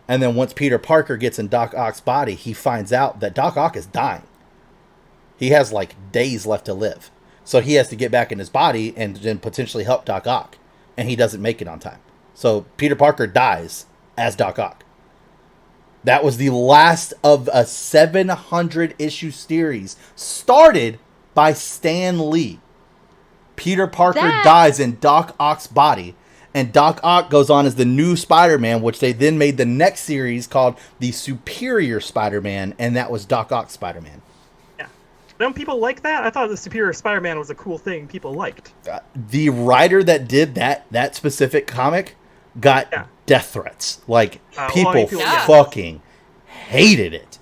And then once Peter Parker gets in Doc Ock's body, he finds out that Doc Ock is dying. He has like days left to live. So he has to get back in his body and then potentially help Doc Ock. And he doesn't make it on time. So Peter Parker dies as Doc Ock. That was the last of a 700 issue series started by Stan Lee. Peter Parker dies in Doc Ock's body. And Doc Ock goes on as the new Spider-Man, which they then made the next series called The Superior Spider-Man, and that was Doc Ock's Spider-Man. Yeah. Don't people like that? I thought The Superior Spider-Man was a cool thing people liked. The writer that did that specific comic got death threats. Like, people fucking hated it.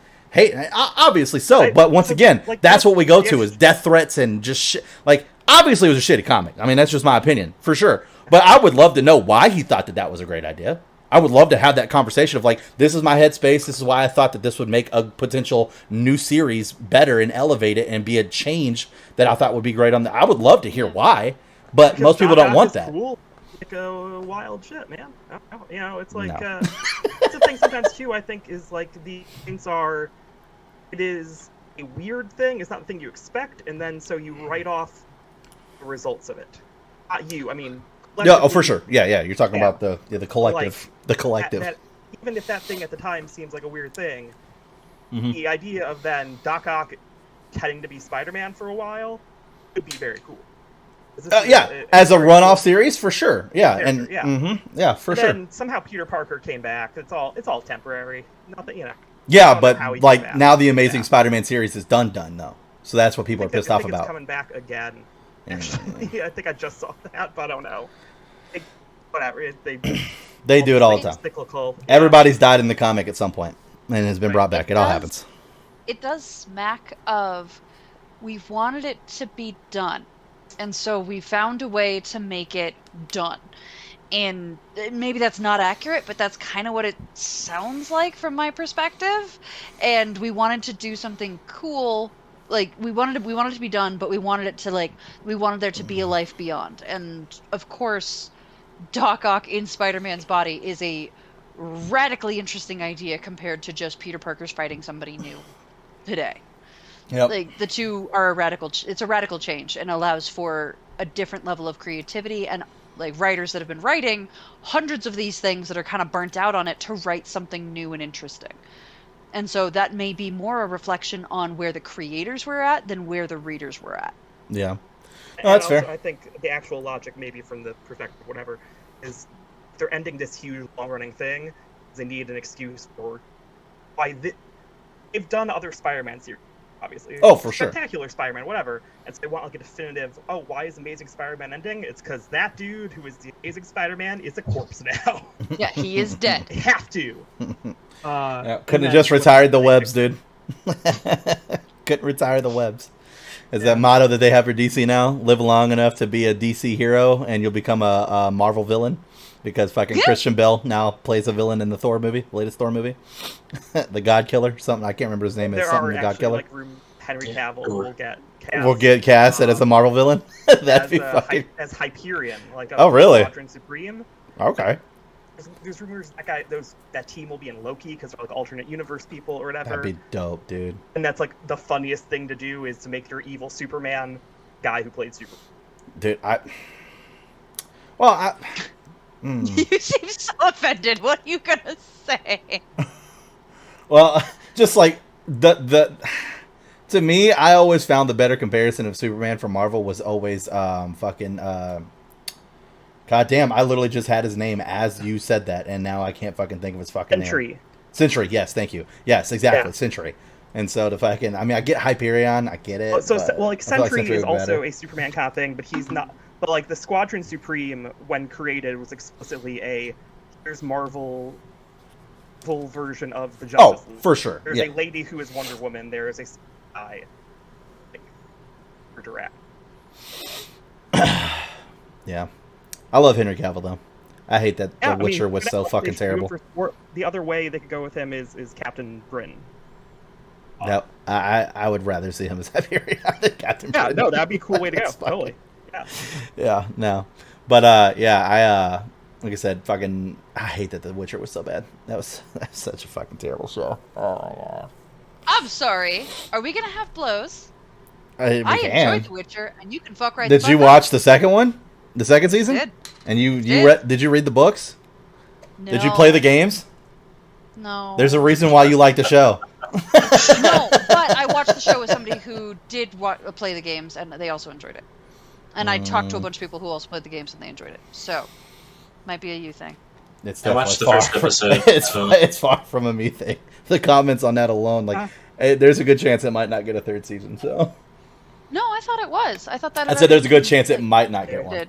Obviously so, but once again, that's what we go to is death threats and just shit. Like, obviously it was a shitty comic. I mean, that's just my opinion, for sure. But I would love to know why he thought that was a great idea. I would love to have that conversation of like, this is my headspace. This is why I thought that this would make a potential new series better and elevate it and be a change that I thought would be great on the. I would love to hear why, but most people don't want that. Cool. Like wild shit, man. You know, it's like it's a thing sometimes too. I think is like the things are. It is a weird thing. It's not the thing you expect, and then so you write off the results of it. Not you. I mean. Yeah, for sure. Yeah. You're talking about the collective. Like, the collective. Even if that thing at the time seems like a weird thing, the idea of then Doc Ock getting to be Spider-Man for a while could be very cool. Yeah, as a runoff series for sure. Yeah, and yeah, yeah, for sure. Then somehow Peter Parker came back. It's all temporary. Nothing, Yeah, but like now the Amazing Spider-Man series is done though. So that's what people are pissed off about. It's coming back again. Actually, I think I just saw that, but I don't know. Whatever. They do it all the time. Cyclical. Everybody's died in the comic at some point and has been brought back. It all happens. It does smack of we've wanted it to be done, and so we found a way to make it done. And maybe that's not accurate, but that's kind of what it sounds like from my perspective. And we wanted to do something cool. Like we wanted it to be done, but we wanted there to be a life beyond. And of course, Doc Ock in Spider-Man's body is a radically interesting idea compared to just Peter Parker's fighting somebody new today. Yep. Like the two are it's a radical change and allows for a different level of creativity and like writers that have been writing hundreds of these things that are kind of burnt out on it to write something new and interesting. And so that may be more a reflection on where the creators were at than where the readers were at. Yeah. No, that's fair. I think the actual logic, maybe from the perspective, whatever, is they're ending this huge, long-running thing. They need an excuse for why they've done other Spider-Man series, obviously. Oh, for sure. Spectacular Spider-Man, whatever. And so they want like a definitive, why is Amazing Spider-Man ending? It's because that dude who is the Amazing Spider-Man is a corpse now. Yeah, he is dead. They have to. Couldn't have just retired the webs, dude. Couldn't retire the webs. Is that motto that they have for DC now? Live long enough to be a DC hero, and you'll become a Marvel villain. Because fucking Christian Bale now plays a villain in the Thor movie, latest Thor movie. The God Killer, something, I can't remember his name. It's something the God Killer. Like Henry Cavill will get cast as a Marvel villain. That'd be fucking... as Hyperion. Like oh, really? Squadron Supreme. Okay. There's rumors that team will be in Loki because they're like alternate universe people or whatever. That'd be dope, dude. And that's like the funniest thing to do is to make your evil Superman guy who played Superman. Dude, You seem so offended. What are you gonna say? Well, just like to me, I always found the better comparison of Superman from Marvel was always God damn, I literally just had his name as you said that, and now I can't fucking think of his fucking name. Sentry, yes, thank you. Yes, exactly, yeah. Sentry. And so I get Hyperion, I get it. Sentry is also a Superman kind of thing, but he's not. But like the Squadron Supreme, when created, was explicitly here's Marvel full version of the Justice League. For sure. There's a lady who is Wonder Woman. There is a guy. Direct. Yeah. I love Henry Cavill, though. I hate that The Witcher was so fucking terrible. The other way they could go with him is Captain Britain. Yep. I would rather see him as Hyperion than Captain Britain. Yeah, no, that'd be a cool way to go. Totally. Yeah. Yeah, no. But, yeah, like I said, fucking, I hate that The Witcher was so bad. That's such a fucking terrible show. Oh, my God. I'm sorry. Are we going to have blows? I enjoyed The Witcher, and you can fuck right Did you watch the second one? The second season? Did. And did you read the books? No. Did you play the games? No. There's a reason why you like the show. No, but I watched the show with somebody who did play the games, and they also enjoyed it. And I talked to a bunch of people who also played the games, and they enjoyed it. So, might be a you thing. I watched the first episode. It's far from a me thing. The comments on that alone, there's a good chance it might not get a third season. So. No, I thought it was. I thought that. I said there's a good chance it might not get one.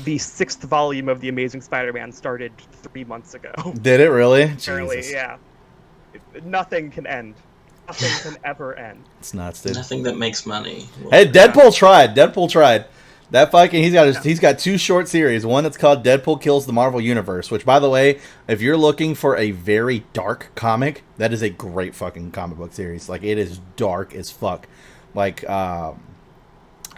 The 6th volume of The Amazing Spider-Man started 3 months ago. Did it really? Apparently, Jesus. yeah. Nothing can end. Nothing can ever end. It's nuts, dude. Nothing that makes money. Hey, Deadpool tried. That fucking he's got 2 short series. One that's called Deadpool Kills the Marvel Universe, which, by the way, if you're looking for a very dark comic, that is a great fucking comic book series. Like, it is dark as fuck. Like, I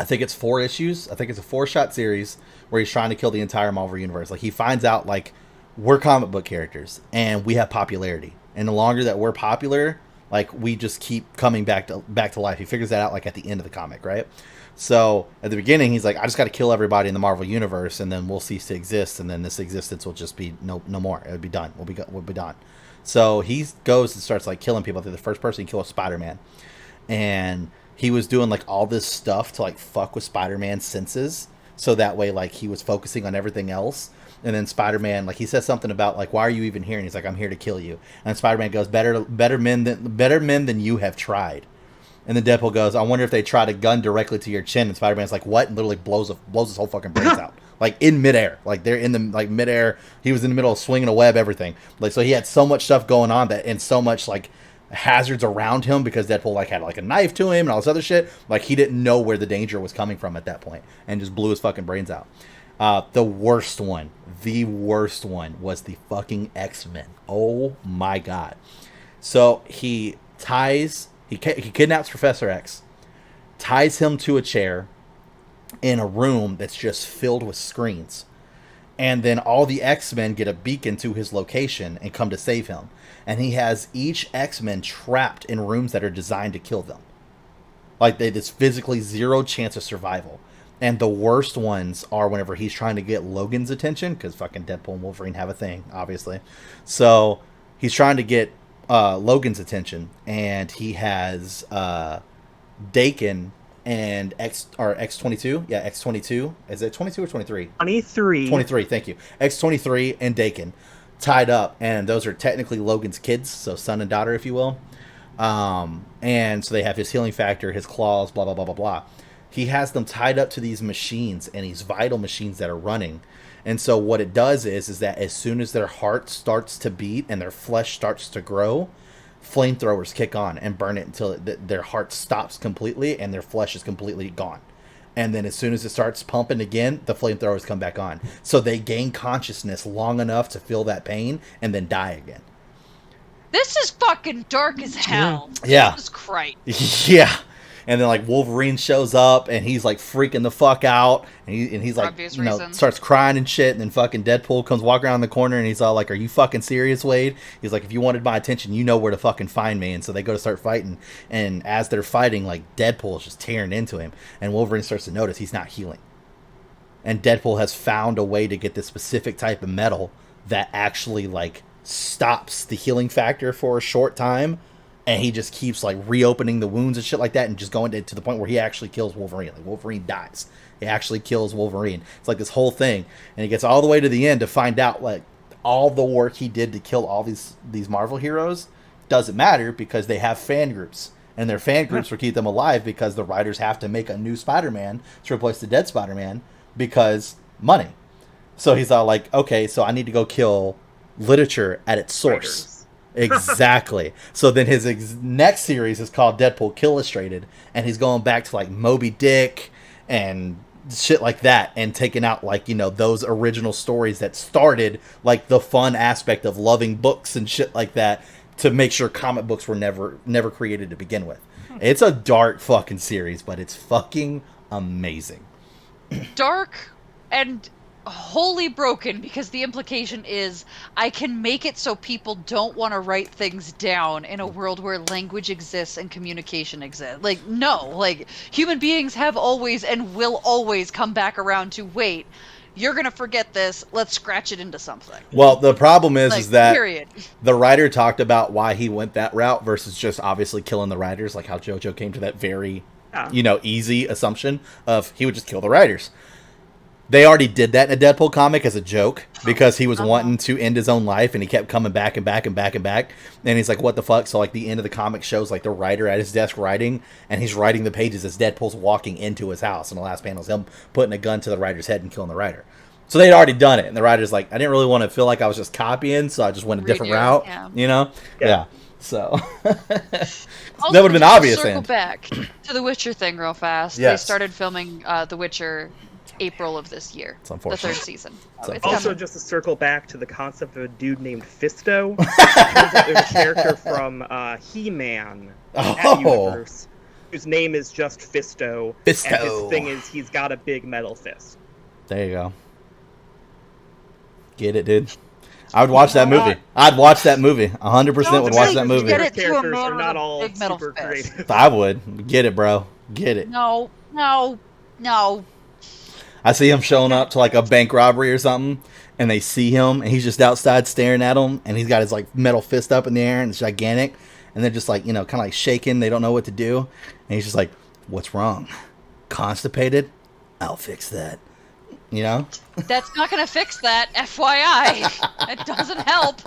think it's 4 issues. I think it's a 4-shot series where he's trying to kill the entire Marvel Universe. Like, he finds out, like, we're comic book characters, and we have popularity. And the longer that we're popular, like, we just keep coming back to life. He figures that out, like, at the end of the comic, right? So, at the beginning, he's like, I just got to kill everybody in the Marvel Universe, and then we'll cease to exist, and then this existence will just be no more. It'll be done. We'll be done. So, he goes and starts, like, killing people. I think the first person he killed was Spider-Man. And he was doing like all this stuff to like fuck with Spider-Man's senses, so that way like he was focusing on everything else. And then Spider-Man, like, he says something about like, why are you even here? And he's like, I'm here to kill you. And Spider-Man goes, better men than you have tried. And then Deadpool goes, I wonder if they tried a gun directly to your chin. And Spider-Man's like, what? And literally blows his whole fucking brains out. Like, in midair. Like, they're in the, like, midair. He was in the middle of swinging a web, everything. Like, so he had so much stuff going on that, and so much, like, hazards around him, because Deadpool, like, had, like, a knife to him and all this other shit. Like, he didn't know where the danger was coming from at that point, and just blew his fucking brains out. The worst one was the fucking X-Men. Oh, my God. So, he kidnaps Professor X, ties him to a chair in a room that's just filled with screens. And then all the X-Men get a beacon to his location and come to save him. And he has each X-Men trapped in rooms that are designed to kill them. Like, there's physically zero chance of survival. And the worst ones are whenever he's trying to get Logan's attention, because fucking Deadpool and Wolverine have a thing, obviously. So he's trying to get Logan's attention, and he has Dakin and X-22. Yeah, X-22. Is it 22 or 23? 23. 23, thank you. X-23 and Dakin tied up, and those are technically Logan's kids, so son and daughter, if you will. And so they have his healing factor, his claws, blah, blah, blah, blah, blah. He has them tied up to these machines, and these vital machines that are running. And so what it does is that as soon as their heart starts to beat and their flesh starts to grow, flamethrowers kick on and burn it until their heart stops completely and their flesh is completely gone. And then as soon as it starts pumping again, the flamethrowers come back on. So they gain consciousness long enough to feel that pain and then die again. This is fucking dark as hell. Yeah. Jesus Christ. Yeah. And then, like, Wolverine shows up, and he's, like, freaking the fuck out. And he's like, obvious you know, reasons. starts crying and shit. And then fucking Deadpool comes walking around the corner, and he's all like, are you fucking serious, Wade? He's like, if you wanted my attention, you know where to fucking find me. And so they go to start fighting. And as they're fighting, like, Deadpool is just tearing into him. And Wolverine starts to notice he's not healing. And Deadpool has found a way to get this specific type of metal that actually, like, stops the healing factor for a short time. And he just keeps, like, reopening the wounds and shit like that, and just going to the point where he actually kills Wolverine. Like, Wolverine dies. He actually kills Wolverine. It's like this whole thing. And he gets all the way to the end to find out, like, all the work he did to kill all these Marvel heroes doesn't matter, because they have fan groups. And their fan groups will keep them alive, because the writers have to make a new Spider-Man to replace the dead Spider-Man, because money. So he's all like, okay, so I need to go kill literature at its source. Writers. Exactly. So then his next series is called Deadpool Illustrated, and he's going back to, like, Moby Dick and shit like that, and taking out, like, you know, those original stories that started, like, the fun aspect of loving books and shit like that, to make sure comic books were never created to begin with. It's a dark fucking series, but it's fucking amazing. Dark and wholly broken, because the implication is I can make it so people don't want to write things down in a world where language exists and communication exists. Like, no, like, human beings have always and will always come back around to, wait, you're gonna forget this, let's scratch it into something. Well, the problem is, Like, is that period. the writer talked about why he went that route versus just obviously killing the writers, like how JoJo came to that very, you know, easy assumption of he would just kill the writers. They already did that in a Deadpool comic as a joke, because he was wanting to end his own life, and he kept coming back and back and back and back. And he's like, what the fuck? So, like, the end of the comic shows, like, the writer at his desk writing, and he's writing the pages as Deadpool's walking into his house. And the last panel is him putting a gun to the writer's head and killing the writer. So they'd already done it. And the writer's like, I didn't really want to feel like I was just copying, so I just went a different route. Yeah. You know? Yeah. So Also, that would have been just to obvious. Circle back to the Witcher thing real fast. Yes. They started filming The Witcher April of this year. It's The unfortunate. third season. It's So it's Also, coming. just to circle back to the concept of a dude named Fisto, there's a character from He-Man in that universe whose name is just Fisto. Fisto. And his thing is he's got a big metal fist. There you go. Get it, dude. I would watch that movie. I'd watch that movie. 100% would watch that movie. Get it to a Characters man are with not a all big metal super fist. creative. I would. Get it, bro. Get it. No. I see him showing up to, like, a bank robbery or something, and they see him, and he's just outside staring at them, and he's got his, like, metal fist up in the air, and it's gigantic, and they're just, like, you know, kind of like shaking. They don't know what to do, and he's just like, What's wrong? Constipated? I'll fix that. You know? That's not going to fix that, FYI. It doesn't help.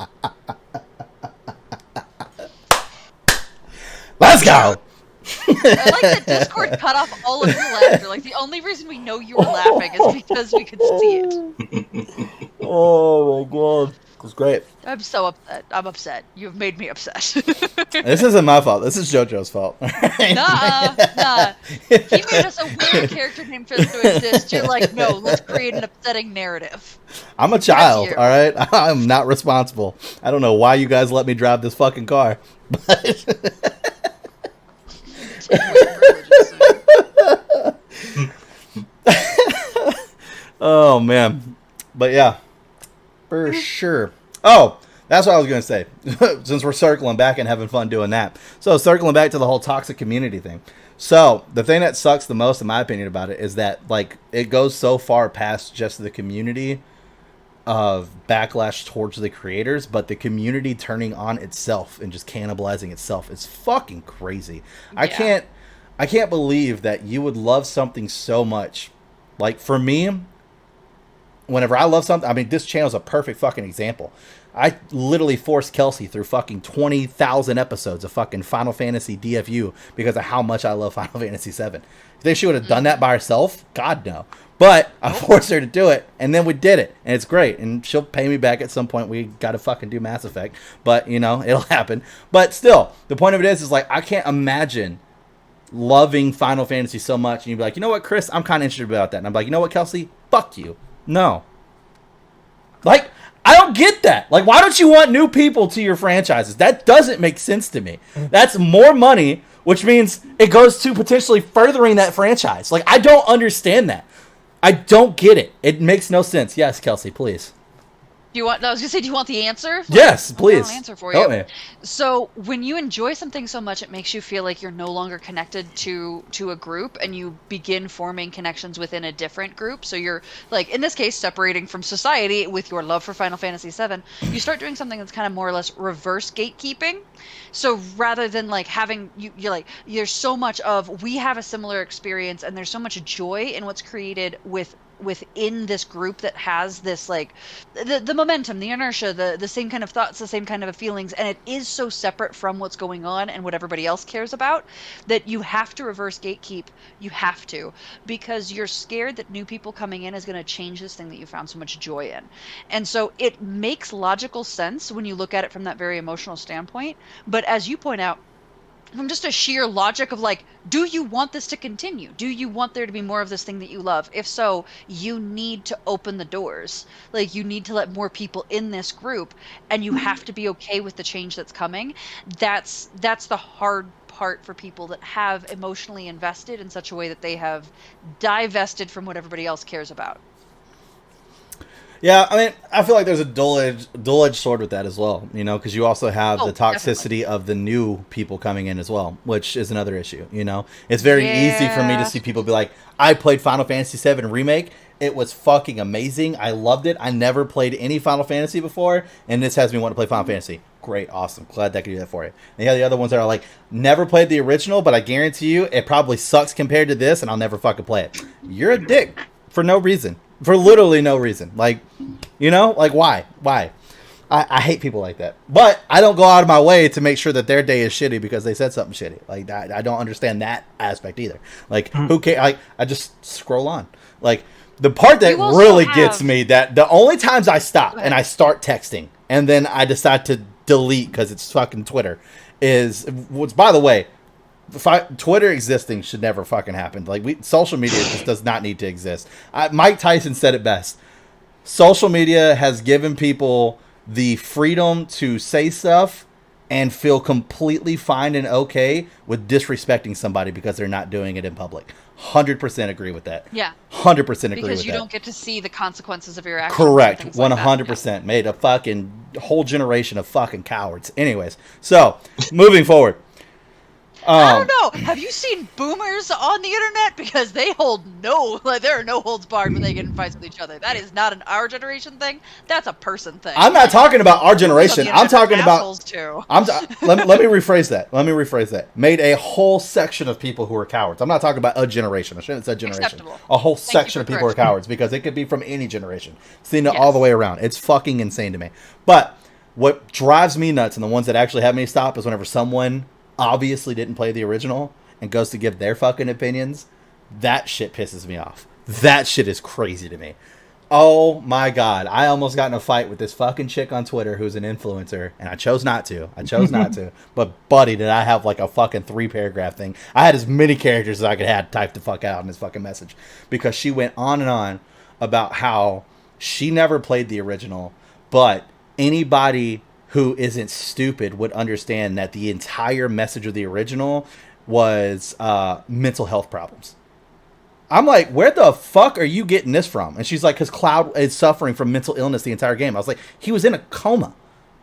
Let's go! I like that Discord cut off all of your laughter. Like, the only reason we know you were laughing is because we could see it. Oh my god. It was great. I'm so upset. I'm upset. You've made me upset. This isn't my fault. This is JoJo's fault. Nah. He made us a weird character named for this to exist. You're like, no, let's create an upsetting narrative. I'm a child, you. all right? I'm not responsible. I don't know why you guys let me drive this fucking car. But Take away your privileges, so. oh, man. But yeah, for sure. Oh, that's what I was going to say. Since we're circling back and having fun doing that. So circling back to the whole toxic community thing. So the thing that sucks the most, in my opinion, about it is that like it goes so far past just the community of backlash towards the creators, but the community turning on itself and just cannibalizing itself is fucking crazy. Yeah. I can't believe that you would love something so much. Like for me, whenever I love something, I mean, this channel is a perfect fucking example. I literally forced Kelsey through fucking 20,000 episodes of fucking Final Fantasy DFU because of how much I love Final Fantasy 7. You think she would have done that by herself? God, no. But I forced her to do it, and then we did it, and it's great. And she'll pay me back at some point. We got to fucking do Mass Effect, but, you know, it'll happen. But still, the point of it is like, I can't imagine loving Final Fantasy so much, and you'd be like, you know what, Chris, I'm kind of interested about that. And I'm like, you know what, Kelsey, fuck you. No. Like, I don't get that. Like, why don't you want new people to your franchises? That doesn't make sense to me. That's more money, which means it goes to potentially furthering that franchise. Like, I don't understand that. I don't get it. It makes no sense. Yes, Kelsey, please. Do you want? I was gonna say, do you want the answer? Yes, please. I'll answer for Help you. me. So when you enjoy something so much, it makes you feel like you're no longer connected to a group, and you begin forming connections within a different group. So you're like, in this case, separating from society with your love for Final Fantasy VII. You start doing something that's kind of more or less reverse gatekeeping. So rather than like having you're like, there's so much of we have a similar experience, and there's so much joy in what's created within this group that has this like the momentum, the inertia, the same kind of thoughts, the same kind of feelings, and it is so separate from what's going on and what everybody else cares about that you have to reverse gatekeep. You have to, because you're scared that new people coming in is going to change this thing that you found so much joy in. And so it makes logical sense when you look at it from that very emotional standpoint. But as you point out, from just a sheer logic of like, do you want this to continue? Do you want there to be more of this thing that you love? If so, you need to open the doors. Like, you need to let more people in this group, and you have to be okay with the change that's coming. That's the hard part for people that have emotionally invested in such a way that they have divested from what everybody else cares about. Yeah, I mean, I feel like there's a dual-edged sword with that as well, you know, because you also have the toxicity of the new people coming in as well, which is another issue, you know. It's very easy for me to see people be like, I played Final Fantasy VII Remake. It was fucking amazing. I loved it. I never played any Final Fantasy before, and this has me want to play Final Fantasy. Great, awesome. Glad that could do that for you. And you have the other ones that are like, never played the original, but I guarantee you it probably sucks compared to this, and I'll never fucking play it. You're a dick for no reason. For literally no reason. Like, you know? Like, why? Why? I hate people like that. But I don't go out of my way to make sure that their day is shitty because they said something shitty. Like, I don't understand that aspect either. Like, who cares? I just scroll on. Like, the part that really gets me, that the only times I stop and I start texting and then I decide to delete because it's fucking Twitter is, which, by the way, Twitter existing should never fucking happen. Like, social media just does not need to exist. Mike Tyson said it best. Social media has given people the freedom to say stuff and feel completely fine and okay with disrespecting somebody because they're not doing it in public. 100% agree with that. Yeah. 100% agree with that. Because you don't get to see the consequences of your actions. Correct. And 100%. Like Made a fucking whole generation of fucking cowards. Anyways, so moving forward. I don't know. Have you seen boomers on the internet? Because they hold there are no holds barred when they get in fights with each other. That is not an our generation thing. That's a person thing. I'm not talking about our generation. I'm talking about assholes too. let me rephrase that. Made a whole section of people who are cowards. I'm not talking about a generation. I shouldn't have said generation. Acceptable. A whole section of people who are cowards, because it could be from any generation. Seen it all the way around. It's fucking insane to me. But what drives me nuts, and the ones that actually have me stop, is whenever someone obviously didn't play the original and goes to give their fucking opinions. That shit pisses me off. That shit is crazy to me. Oh my god. I almost got in a fight with this fucking chick on Twitter who's an influencer, and I chose not to. But buddy, did I have like a fucking 3-paragraph thing. I had as many characters as I could have typed the fuck out in this fucking message, because she went on and on about how she never played the original, but anybody who isn't stupid would understand that the entire message of the original was mental health problems. I'm like, where the fuck are you getting this from? And she's like, because Cloud is suffering from mental illness the entire game. I was like, he was in a coma.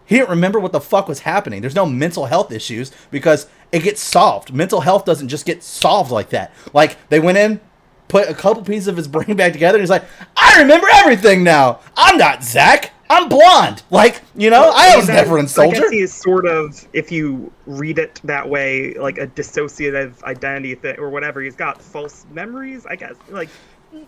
He didn't remember what the fuck was happening. There's no mental health issues because it gets solved. Mental health doesn't just get solved like that. Like, they went in, put a couple pieces of his brain back together, and he's like, I remember everything now. I'm not Zach. I'm blonde. Like, you know, I was never in Soldier. I guess he's sort of, if you read it that way, like a dissociative identity thing or whatever. He's got false memories, I guess. Like,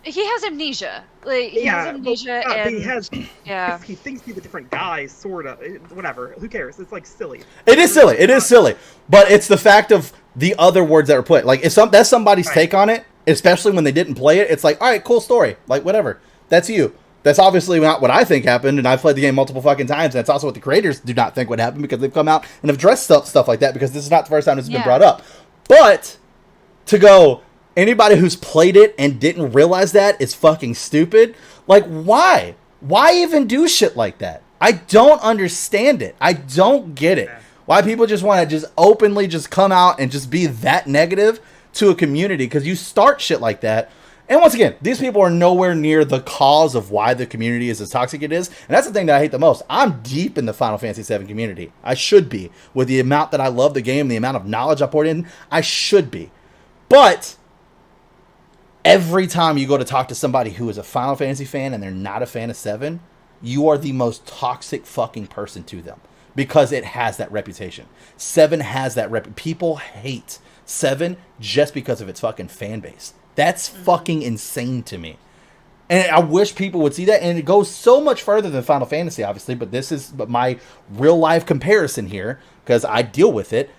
he has amnesia. Like, he has amnesia, and he has. Yeah, he thinks he's a different guy, sort of. Whatever. Who cares? It's like silly. It is silly. But it's the fact of the other words that were put. Like, if that's somebody's take on it, especially when they didn't play it. It's like, all right, cool story. Like, whatever. That's you. That's obviously not what I think happened, and I've played the game multiple fucking times. And that's also what the creators do not think would happen, because they've come out and have addressed stuff like that, because this is not the first time this has been brought up. But to go, anybody who's played it and didn't realize that is fucking stupid. Like, why? Why even do shit like that? I don't understand it. I don't get it. Why people just want to just openly just come out and just be that negative to a community, because you start shit like that. And once again, these people are nowhere near the cause of why the community is as toxic it is. And that's the thing that I hate the most. I'm deep in the Final Fantasy VII community. I should be. With the amount that I love the game, the amount of knowledge I poured in, I should be. But every time you go to talk to somebody who is a Final Fantasy fan and they're not a fan of 7, you are the most toxic fucking person to them. Because it has that reputation. 7 has that people hate 7 just because of its fucking fan base. That's fucking insane to me. And I wish people would see that. And it goes so much further than Final Fantasy, obviously. But this is my real life comparison here, because I deal with it.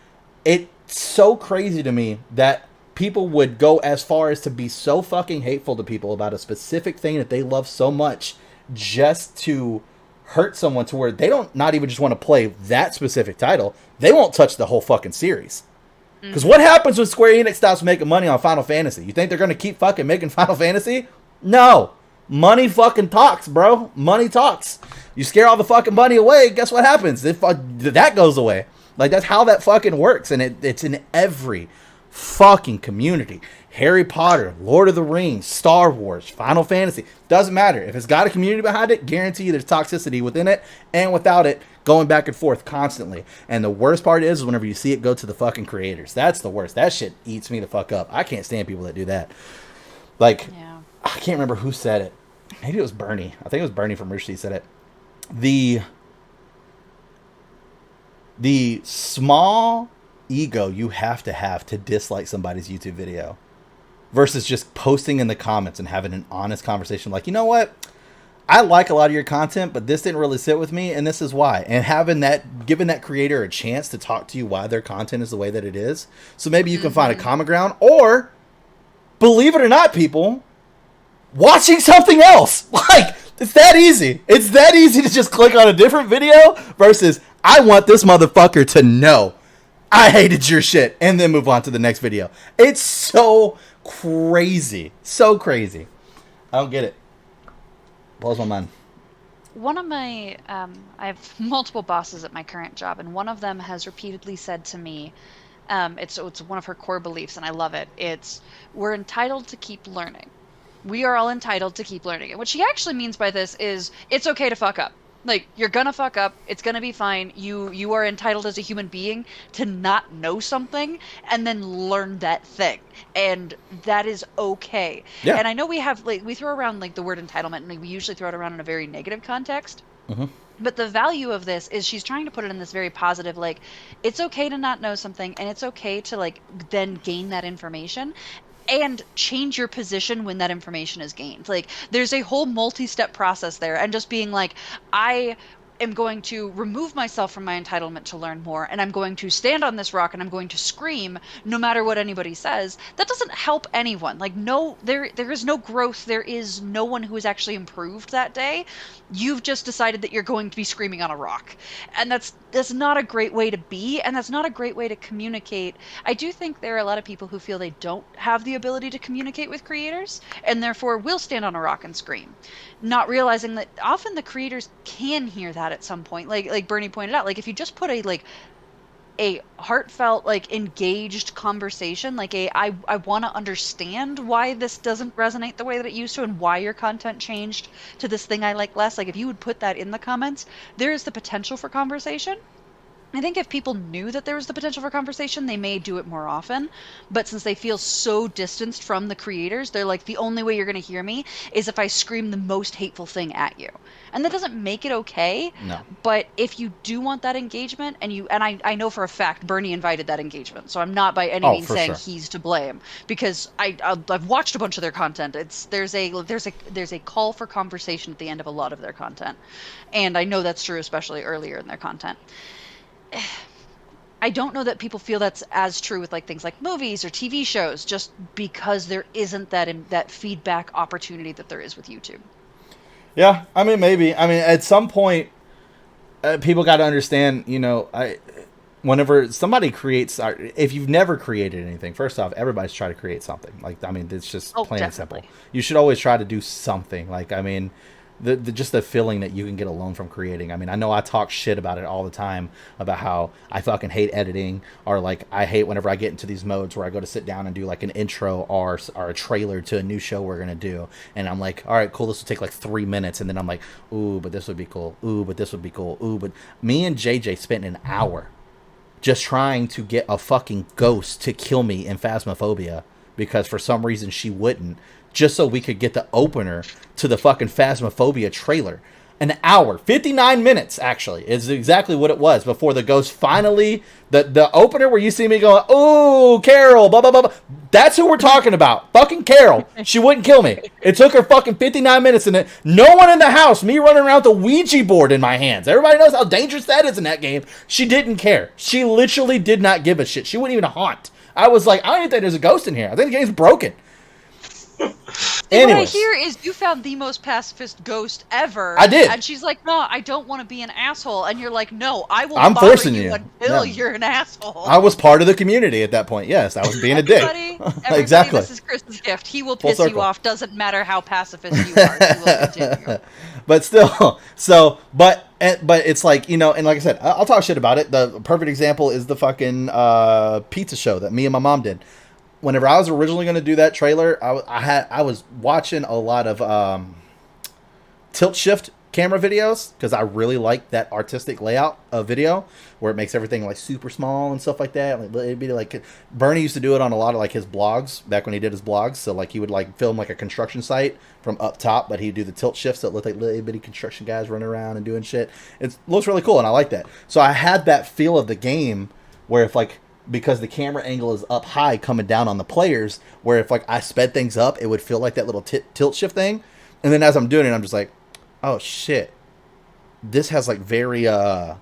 It's so crazy to me that people would go as far as to be so fucking hateful to people about a specific thing that they love so much, just to hurt someone to where they don't not even just want to play that specific title. They won't touch the whole fucking series. Because what happens when Square Enix stops making money on Final Fantasy? You think they're going to keep fucking making Final Fantasy? No. Money fucking talks, bro. Money talks. You scare all the fucking money away, guess what happens? That goes away. Like, that's how that fucking works. And it's in every fucking community. Harry Potter, Lord of the Rings, Star Wars, Final Fantasy. Doesn't matter. If it's got a community behind it, guarantee you there's toxicity within it. And without it, going back and forth constantly. And the worst part is whenever you see it go to the fucking creators. That's the worst. That shit eats me the fuck up. I can't stand people that do that. Like, I can't remember who said it. Maybe it was Bernie. I think it was Bernie from Rooster said it. The small ego you have to dislike somebody's YouTube video versus just posting in the comments and having an honest conversation. Like, you know what? I like a lot of your content, but this didn't really sit with me, and this is why. And giving that creator a chance to talk to you why their content is the way that it is. So maybe you can find a common ground, or, believe it or not, people, watching something else. Like, it's that easy. It's that easy to just click on a different video versus, I want this motherfucker to know I hated your shit, and then move on to the next video. It's so crazy. So crazy. I don't get it. Blows my mind. One of my, I have multiple bosses at my current job, and one of them has repeatedly said to me, it's one of her core beliefs, and I love it. It's, we're entitled to keep learning. We are all entitled to keep learning. And what she actually means by this is, it's okay to fuck up. Like, you're gonna fuck up. It's gonna be fine. You are entitled as a human being to not know something and then learn that thing. And that is okay. Yeah. And I know we have, like, we throw around, like, the word entitlement, and like, we usually throw it around in a very negative context. Mm-hmm. But the value of this is she's trying to put it in this very positive, like, it's okay to not know something, and it's okay to, like, then gain that information and change your position when that information is gained. Like, there's a whole multi-step process there, and just being like, I am going to remove myself from my entitlement to learn more, and I'm going to stand on this rock and I'm going to scream no matter what anybody says. That doesn't help anyone. Like, no, there is no growth. There is no one who has actually improved that day. You've just decided that you're going to be screaming on a rock, and that's not a great way to be, and that's not a great way to communicate. I do think there are a lot of people who feel they don't have the ability to communicate with creators, and therefore will stand on a rock and scream, not realizing that often the creators can hear that at some point. Like Bernie pointed out, like, if you just put a heartfelt, like, engaged conversation, like I want to understand why this doesn't resonate the way that it used to, and why your content changed to this thing I like less. Like, if you would put that in the comments, there is the potential for conversation. I think if people knew that there was the potential for conversation, they may do it more often. But since they feel so distanced from the creators, they're like, the only way you're going to hear me is if I scream the most hateful thing at you. And that doesn't make it okay. No. But if you do want that engagement, and I know for a fact Bernie invited that engagement, so I'm not by any means saying he's to blame, because I've watched a bunch of their content. There's a call for conversation at the end of a lot of their content, and I know that's true especially earlier in their content. I don't know that people feel that's as true with, like, things like movies or TV shows, just because there isn't that feedback opportunity that there is with YouTube. Yeah, I mean, maybe. I mean, at some point, people got to understand, whenever somebody creates art, if you've never created anything, first off, everybody's trying to create something. Like, I mean, it's just plain and simple. You should always try to do something. Like, I mean, just the feeling that you can get alone from creating. I mean, I know I talk shit about it all the time, about how I fucking hate editing, or like I hate whenever I get into these modes where I go to sit down and do like an intro or a trailer to a new show we're gonna do, and I'm like, all right, cool, this will take like 3 minutes, and then I'm like, ooh, but this would be cool, ooh, but this would be cool, ooh, but me and JJ spent an hour just trying to get a fucking ghost to kill me in Phasmophobia, because for some reason she wouldn't, just so we could get the opener to the fucking Phasmophobia trailer. An hour, 59 minutes, actually, is exactly what it was before the ghost finally, the opener where you see me going, ooh, Carol, blah, blah, blah, blah. That's who we're talking about. Fucking Carol. She wouldn't kill me. It took her fucking 59 minutes, and no one in the house, me running around with the Ouija board in my hands. Everybody knows how dangerous that is in that game. She didn't care. She literally did not give a shit. She wouldn't even haunt. I was like, I don't even think there's a ghost in here. I think the game's broken. What I hear is you found the most pacifist ghost ever. I did. And she's like, no, I don't want to be an asshole. And you're like, no, I'm forcing you until you're an asshole. I was part of the community at that point. Yes, I was being a dick. Everybody, exactly. This is Chris's gift. He will piss you off. Doesn't matter how pacifist you are. He will continue. But still, but it's like, and like I said, I'll talk shit about it. The perfect example is the fucking pizza show that me and my mom did. Whenever I was originally going to do that trailer, I was watching a lot of tilt shift camera videos, because I really like that artistic layout of video where it makes everything like super small and stuff like that. Like, it'd be like Bernie used to do it on a lot of like his blogs back when he did his blogs. So like he would like film like a construction site from up top, but he'd do the tilt shifts that looked like little bitty construction guys running around and doing shit. It looks really cool, and I like that. So I had that feel of the game where if like, because the camera angle is up high coming down on the players, where if like I sped things up, it would feel like that little tilt shift thing. And then as I'm doing it, I'm just like, oh shit, this has like very kind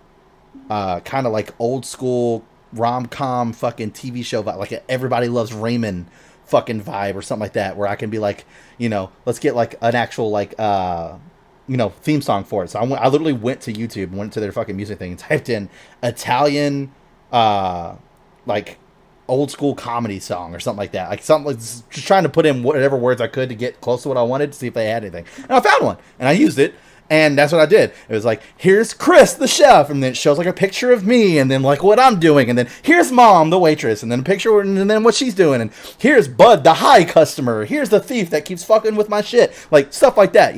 of like old school rom-com fucking TV show vibe, like a Everybody Loves Raymond fucking vibe or something like that, where I can be like, let's get like an actual like theme song for it. So I literally went to YouTube, went to their fucking music thing, and typed in Italian like old school comedy song or something like that, like something like, just trying to put in whatever words I could to get close to what I wanted, to see if they had anything. And I found one, and I used it, and that's what I did. It was like, here's Chris the chef, and then it shows like a picture of me, and then like what I'm doing, and then here's Mom the waitress, and then a picture, and then what she's doing, and here's Bud the high customer, here's the thief that keeps fucking with my shit, like stuff like that,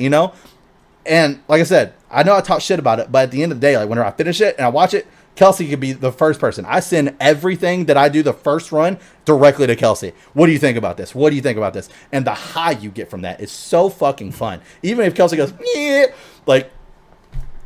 And like I said, I know I talk shit about it, but at the end of the day, like whenever I finish it and I watch it, Kelsey could be the first person. I send everything that I do the first run directly to Kelsey. What do you think about this? What do you think about this? And the high you get from that is so fucking fun. Even if Kelsey goes, yeah, like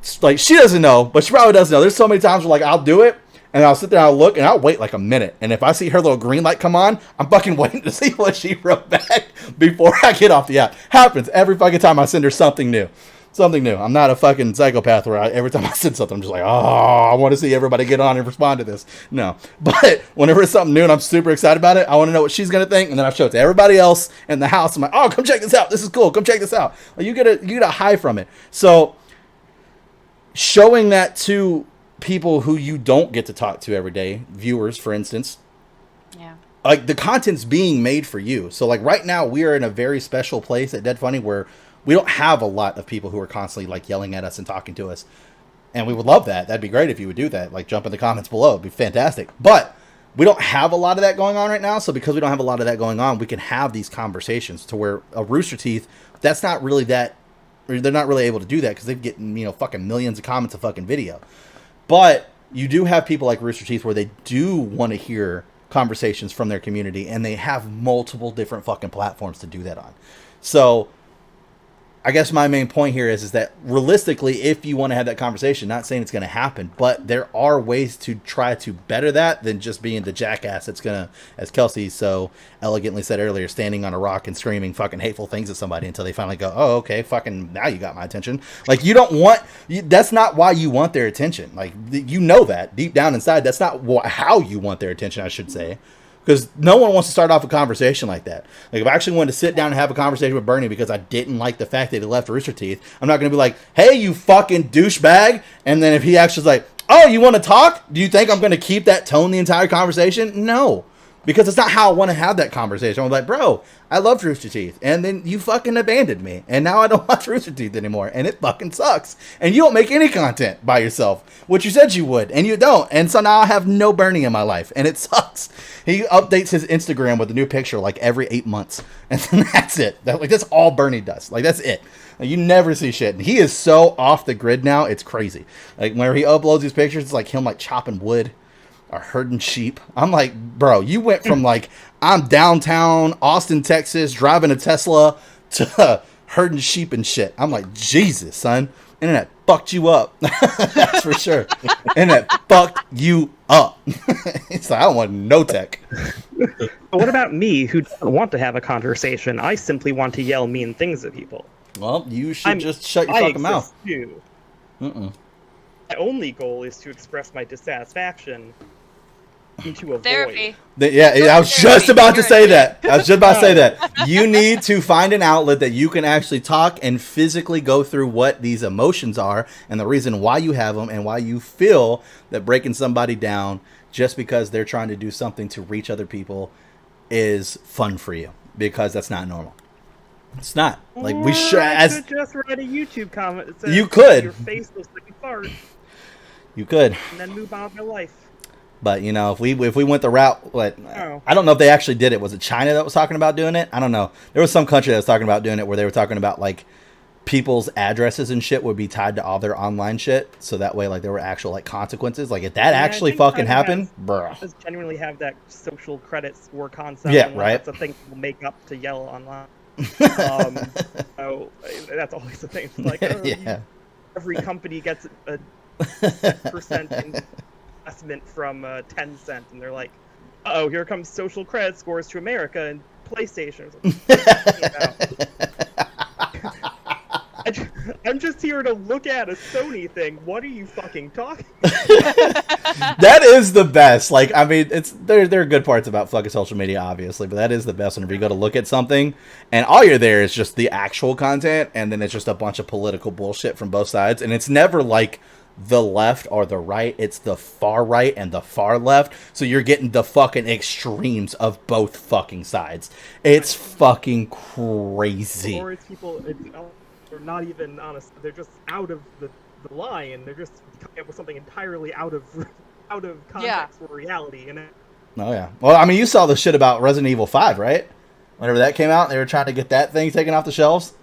she doesn't know, but she probably does know. There's so many times where like I'll do it and I'll sit there and I'll look and I'll wait like a minute. And if I see her little green light come on, I'm fucking waiting to see what she wrote back before I get off the app. Happens every fucking time I send her something new. Something new. I'm not a fucking psychopath where every time I send something, I'm just like, oh, I want to see everybody get on and respond to this. No. But whenever it's something new and I'm super excited about it, I want to know what she's going to think. And then I show it to everybody else in the house. I'm like, oh, come check this out. This is cool. Come check this out. Like, you get a high from it. So showing that to people who you don't get to talk to every day, viewers, for instance, Yeah. like the content's being made for you. So like right now we are in a very special place at Dead Funny where we don't have a lot of people who are constantly like yelling at us and talking to us. And we would love that. That'd be great if you would do that. Like jump in the comments below. It'd be fantastic. But we don't have a lot of that going on right now. So because we don't have a lot of that going on, we can have these conversations to where a Rooster Teeth, that's not really that, or they're not really able to do that because they've getting, fucking millions of comments a fucking video. But you do have people like Rooster Teeth where they do want to hear conversations from their community and they have multiple different fucking platforms to do that on. So I guess my main point here is that realistically, if you want to have that conversation, not saying it's going to happen, but there are ways to try to better that than just being the jackass that's going to, as Kelsey so elegantly said earlier, standing on a rock and screaming fucking hateful things at somebody until they finally go, oh, okay, fucking now you got my attention. Like you don't want, that's not why you want their attention. Like you know that deep down inside, that's not how you want their attention, I should say. Because no one wants to start off a conversation like that. Like, if I actually wanted to sit down and have a conversation with Bernie because I didn't like the fact that he left Rooster Teeth, I'm not going to be like, hey, you fucking douchebag. And then if he actually is like, oh, you want to talk? Do you think I'm going to keep that tone the entire conversation? No. Because it's not how I want to have that conversation. I'm like, bro, I loved Rooster Teeth. And then you fucking abandoned me. And now I don't watch Rooster Teeth anymore. And it fucking sucks. And you don't make any content by yourself. Which you said you would. And you don't. And so now I have no Bernie in my life. And it sucks. He updates his Instagram with a new picture like every 8 months. And then that's it. That's all Bernie does. Like, that's it. Like, you never see shit. And he is so off the grid now. It's crazy. Like, whenever he uploads these pictures, it's like him like chopping wood. Or herding sheep. I'm like, bro, you went from like, I'm downtown Austin, Texas, driving a Tesla to herding sheep and shit. I'm like, Jesus, son. Internet fucked you up. That's for sure. Internet fucked you up. It's like, I don't want no tech. But what about me, who doesn't want to have a conversation? I simply want to yell mean things at people. Well, you should just shut your fucking mouth. Too. My only goal is to express my dissatisfaction and to avoid. Therapy. I was just about to say that. You need to find an outlet that you can actually talk and physically go through what these emotions are and the reason why you have them and why you feel that breaking somebody down just because they're trying to do something to reach other people is fun for you, because that's not normal. It's not. Like, we should. I could just write a YouTube comment that says, you could. Your face looks like a fart. You could. And then move on with my life. But, if we went the route, I don't know if they actually did it. Was it China that was talking about doing it? I don't know. There was some country that was talking about doing it where they were talking about, like, people's addresses and shit would be tied to all their online shit. So that way, like, there were actual, like, consequences. Like, if that actually fucking happened, bruh. Does genuinely have that social credit score concept. Yeah, right. That's a thing people make up to yell online. So that's always the thing. It's like, every company gets a percent investment from Tencent, and they're like, "Oh, here comes social credit scores to America and PlayStation." I'm just here to look at a Sony thing. What are you fucking talking about? That is the best. Like, I mean, there are good parts about fucking social media, obviously, but that is the best whenever you go to look at something and all you're there is just the actual content, and then it's just a bunch of political bullshit from both sides, and it's never like the left or the right, it's the far right and the far left, so you're getting the fucking extremes of both fucking sides. It's fucking crazy. Or it's people, they're not even honest, they're just out of the line, they're just coming up with something entirely out of context for reality, you know? Oh yeah. Well, I mean, you saw the shit about Resident Evil 5, right? Whenever that came out, they were trying to get that thing taken off the shelves.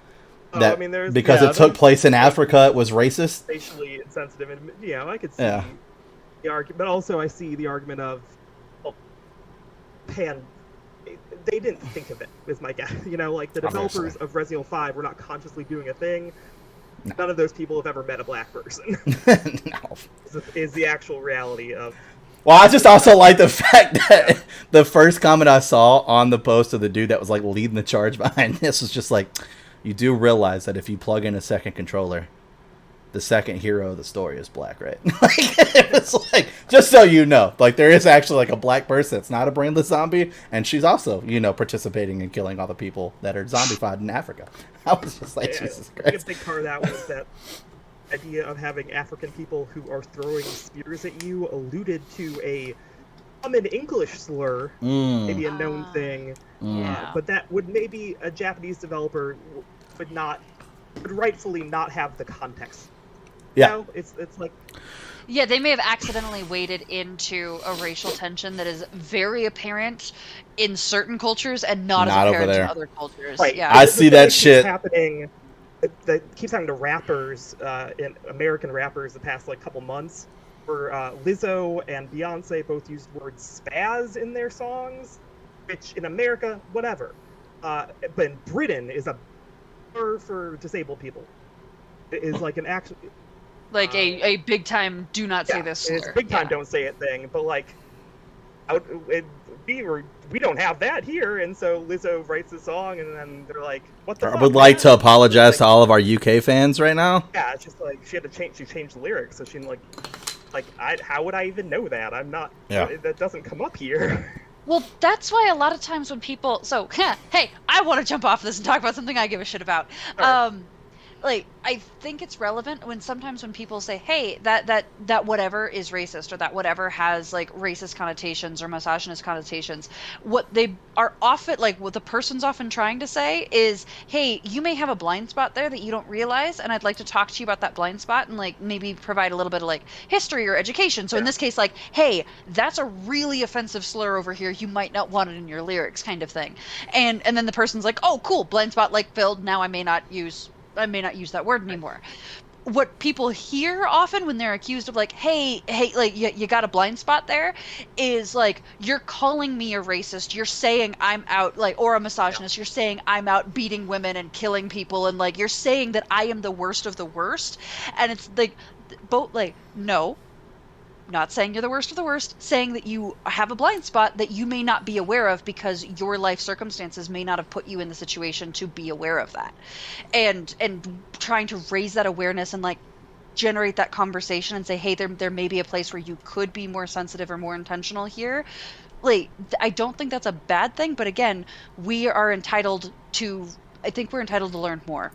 That I mean, there's because it took place in Africa, it was racist. racially insensitive, and I could see Yeah. the argument, but also I see the argument of, well, pan. They didn't think of it. Is my guess. Like the developers of Resident Evil 5 were not consciously doing a thing. No. None of those people have ever met a black person. No. Is the actual reality of. Well, I just also like the fact that the first comment I saw on the post of the dude that was like leading the charge behind this was just like, you do realize that if you plug in a second controller, the second hero of the story is black, right? Like, it was like, just so you know, like there is actually like a black person. It's not a brainless zombie, and she's also, participating in killing all the people that are zombified in Africa. I was just like, Jesus I think Christ. a big part of that was that idea of having African people who are throwing spears at you alluded to a common English slur, maybe a known thing. Yeah. But that would maybe a Japanese developer would rightfully not have the context. Yeah. It's like. Yeah, they may have accidentally waded into a racial tension that is very apparent in certain cultures and not as Not over apparent there. in other cultures. Right. Yeah. I see that shit. Happening. That keeps happening to rappers, in American rappers, the past couple months, where Lizzo and Beyonce both used the word spaz in their songs, which in America, whatever, but in Britain is a slur for disabled people. It is like an actual. Like a big time do not say this slur. It's big time don't say it thing, but we don't have that here, and so Lizzo writes a song, and then they're like, "What the?" I fuck, would like man? to apologize to all of our UK fans right now. Yeah, it's just she had to change. She changed the lyrics, so she how would I even know that? I'm not. Yeah. That doesn't come up here. Well, that's why a lot of times when people hey, I want to jump off this and talk about something I give a shit about. Sure. I think it's relevant when sometimes when people say, hey, that whatever is racist, or that whatever has racist connotations or misogynist connotations, what they are often what the person's often trying to say is, hey, you may have a blind spot there that you don't realize, and I'd like to talk to you about that blind spot and maybe provide a little bit of history or education. So in this case, hey, that's a really offensive slur over here, you might not want it in your lyrics, kind of thing. And then the person's like, oh cool, blind spot filled, now I may not use that word anymore. What people hear often when they're accused of hey, you got a blind spot there, is you're calling me a racist, you're saying I'm out, or a misogynist, you're saying I'm out beating women and killing people, and you're saying that I am the worst of the worst. And it's both no, not saying you're the worst of the worst, saying that you have a blind spot that you may not be aware of because your life circumstances may not have put you in the situation to be aware of that. And trying to raise that awareness and generate that conversation and say, hey, there may be a place where you could be more sensitive or more intentional here. I don't think that's a bad thing, but again, I think we're entitled to learn more.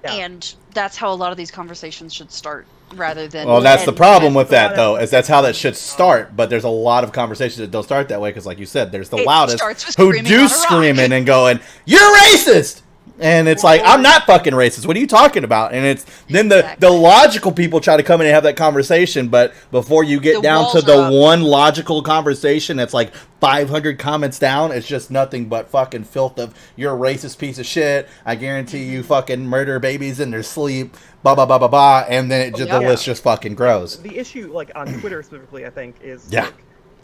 Yeah. And that's how a lot of these conversations should start, rather than. Well, that's the problem with that, though, is that's how that should start. But there's a lot of conversations that don't start that way because, like you said, there's the loudest who do screaming and going, "You're racist!" And it's I'm not fucking racist. What are you talking about? And it's then the logical people try to come in and have that conversation, but before you get down to the one logical conversation that's 500 comments down, it's just nothing but fucking filth of, you're a racist piece of shit. I guarantee you fucking murder babies in their sleep. Blah blah blah blah blah. And then the list just fucking grows. The issue, on Twitter specifically, I think, is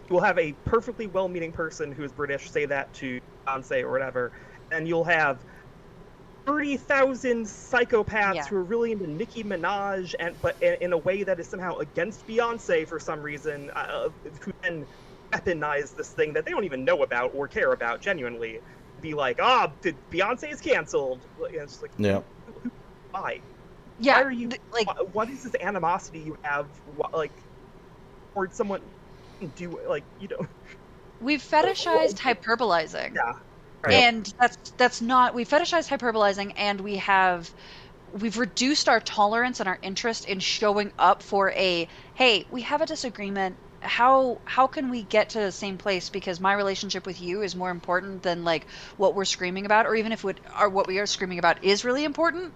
you'll have a perfectly well-meaning person who is British say that to Beyonce or whatever, and you'll have 30,000 psychopaths who are really into Nicki Minaj, but in a way that is somehow against Beyonce for some reason, who then weaponize this thing that they don't even know about or care about genuinely. Be Beyonce is canceled. It's why? Yeah. Why are you what is this animosity you have towards someone? We've fetishized hyperbolizing. Yeah. Right. And that's not, we fetishize hyperbolizing, and we've reduced our tolerance and our interest in showing up for hey, we have a disagreement. How can we get to the same place? Because my relationship with you is more important than what we're screaming about, or even if what we are screaming about is really important.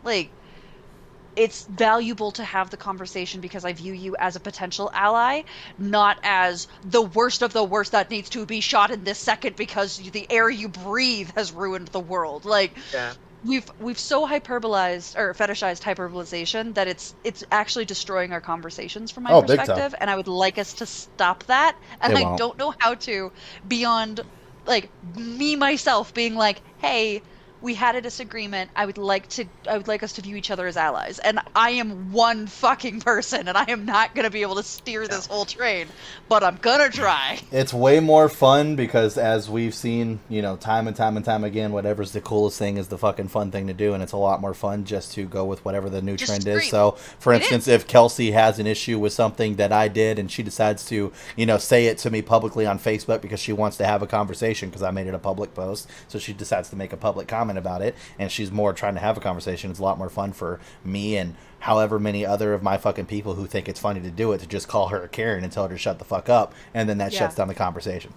It's valuable to have the conversation because I view you as a potential ally, not as the worst of the worst that needs to be shot in this second because the air you breathe has ruined the world. Yeah. we've so hyperbolized or fetishized hyperbolization that it's actually destroying our conversations from my Oh, big time. perspective, and I would like us to stop that. And It I won't. don't know how to, beyond like me myself being like, hey, we had a disagreement. I would like us to view each other as allies. And I am one fucking person, and I am not going to be able to steer this whole train, but I'm going to try. It's way more fun because, as we've seen, time and time and time again, whatever's the coolest thing is the fucking fun thing to do, and it's a lot more fun just to go with whatever the new Just trend scream. is. So, for It instance, is. if Kelsey has an issue with something that I did and she decides to, say it to me publicly on Facebook because she wants to have a conversation because I made it a public post, so she decides to make a public comment about it, and she's more trying to have a conversation. It's a lot more fun for me and however many other of my fucking people who think it's funny to do it to just call her a Karen and tell her to shut the fuck up, and then that Yeah. shuts down the conversation.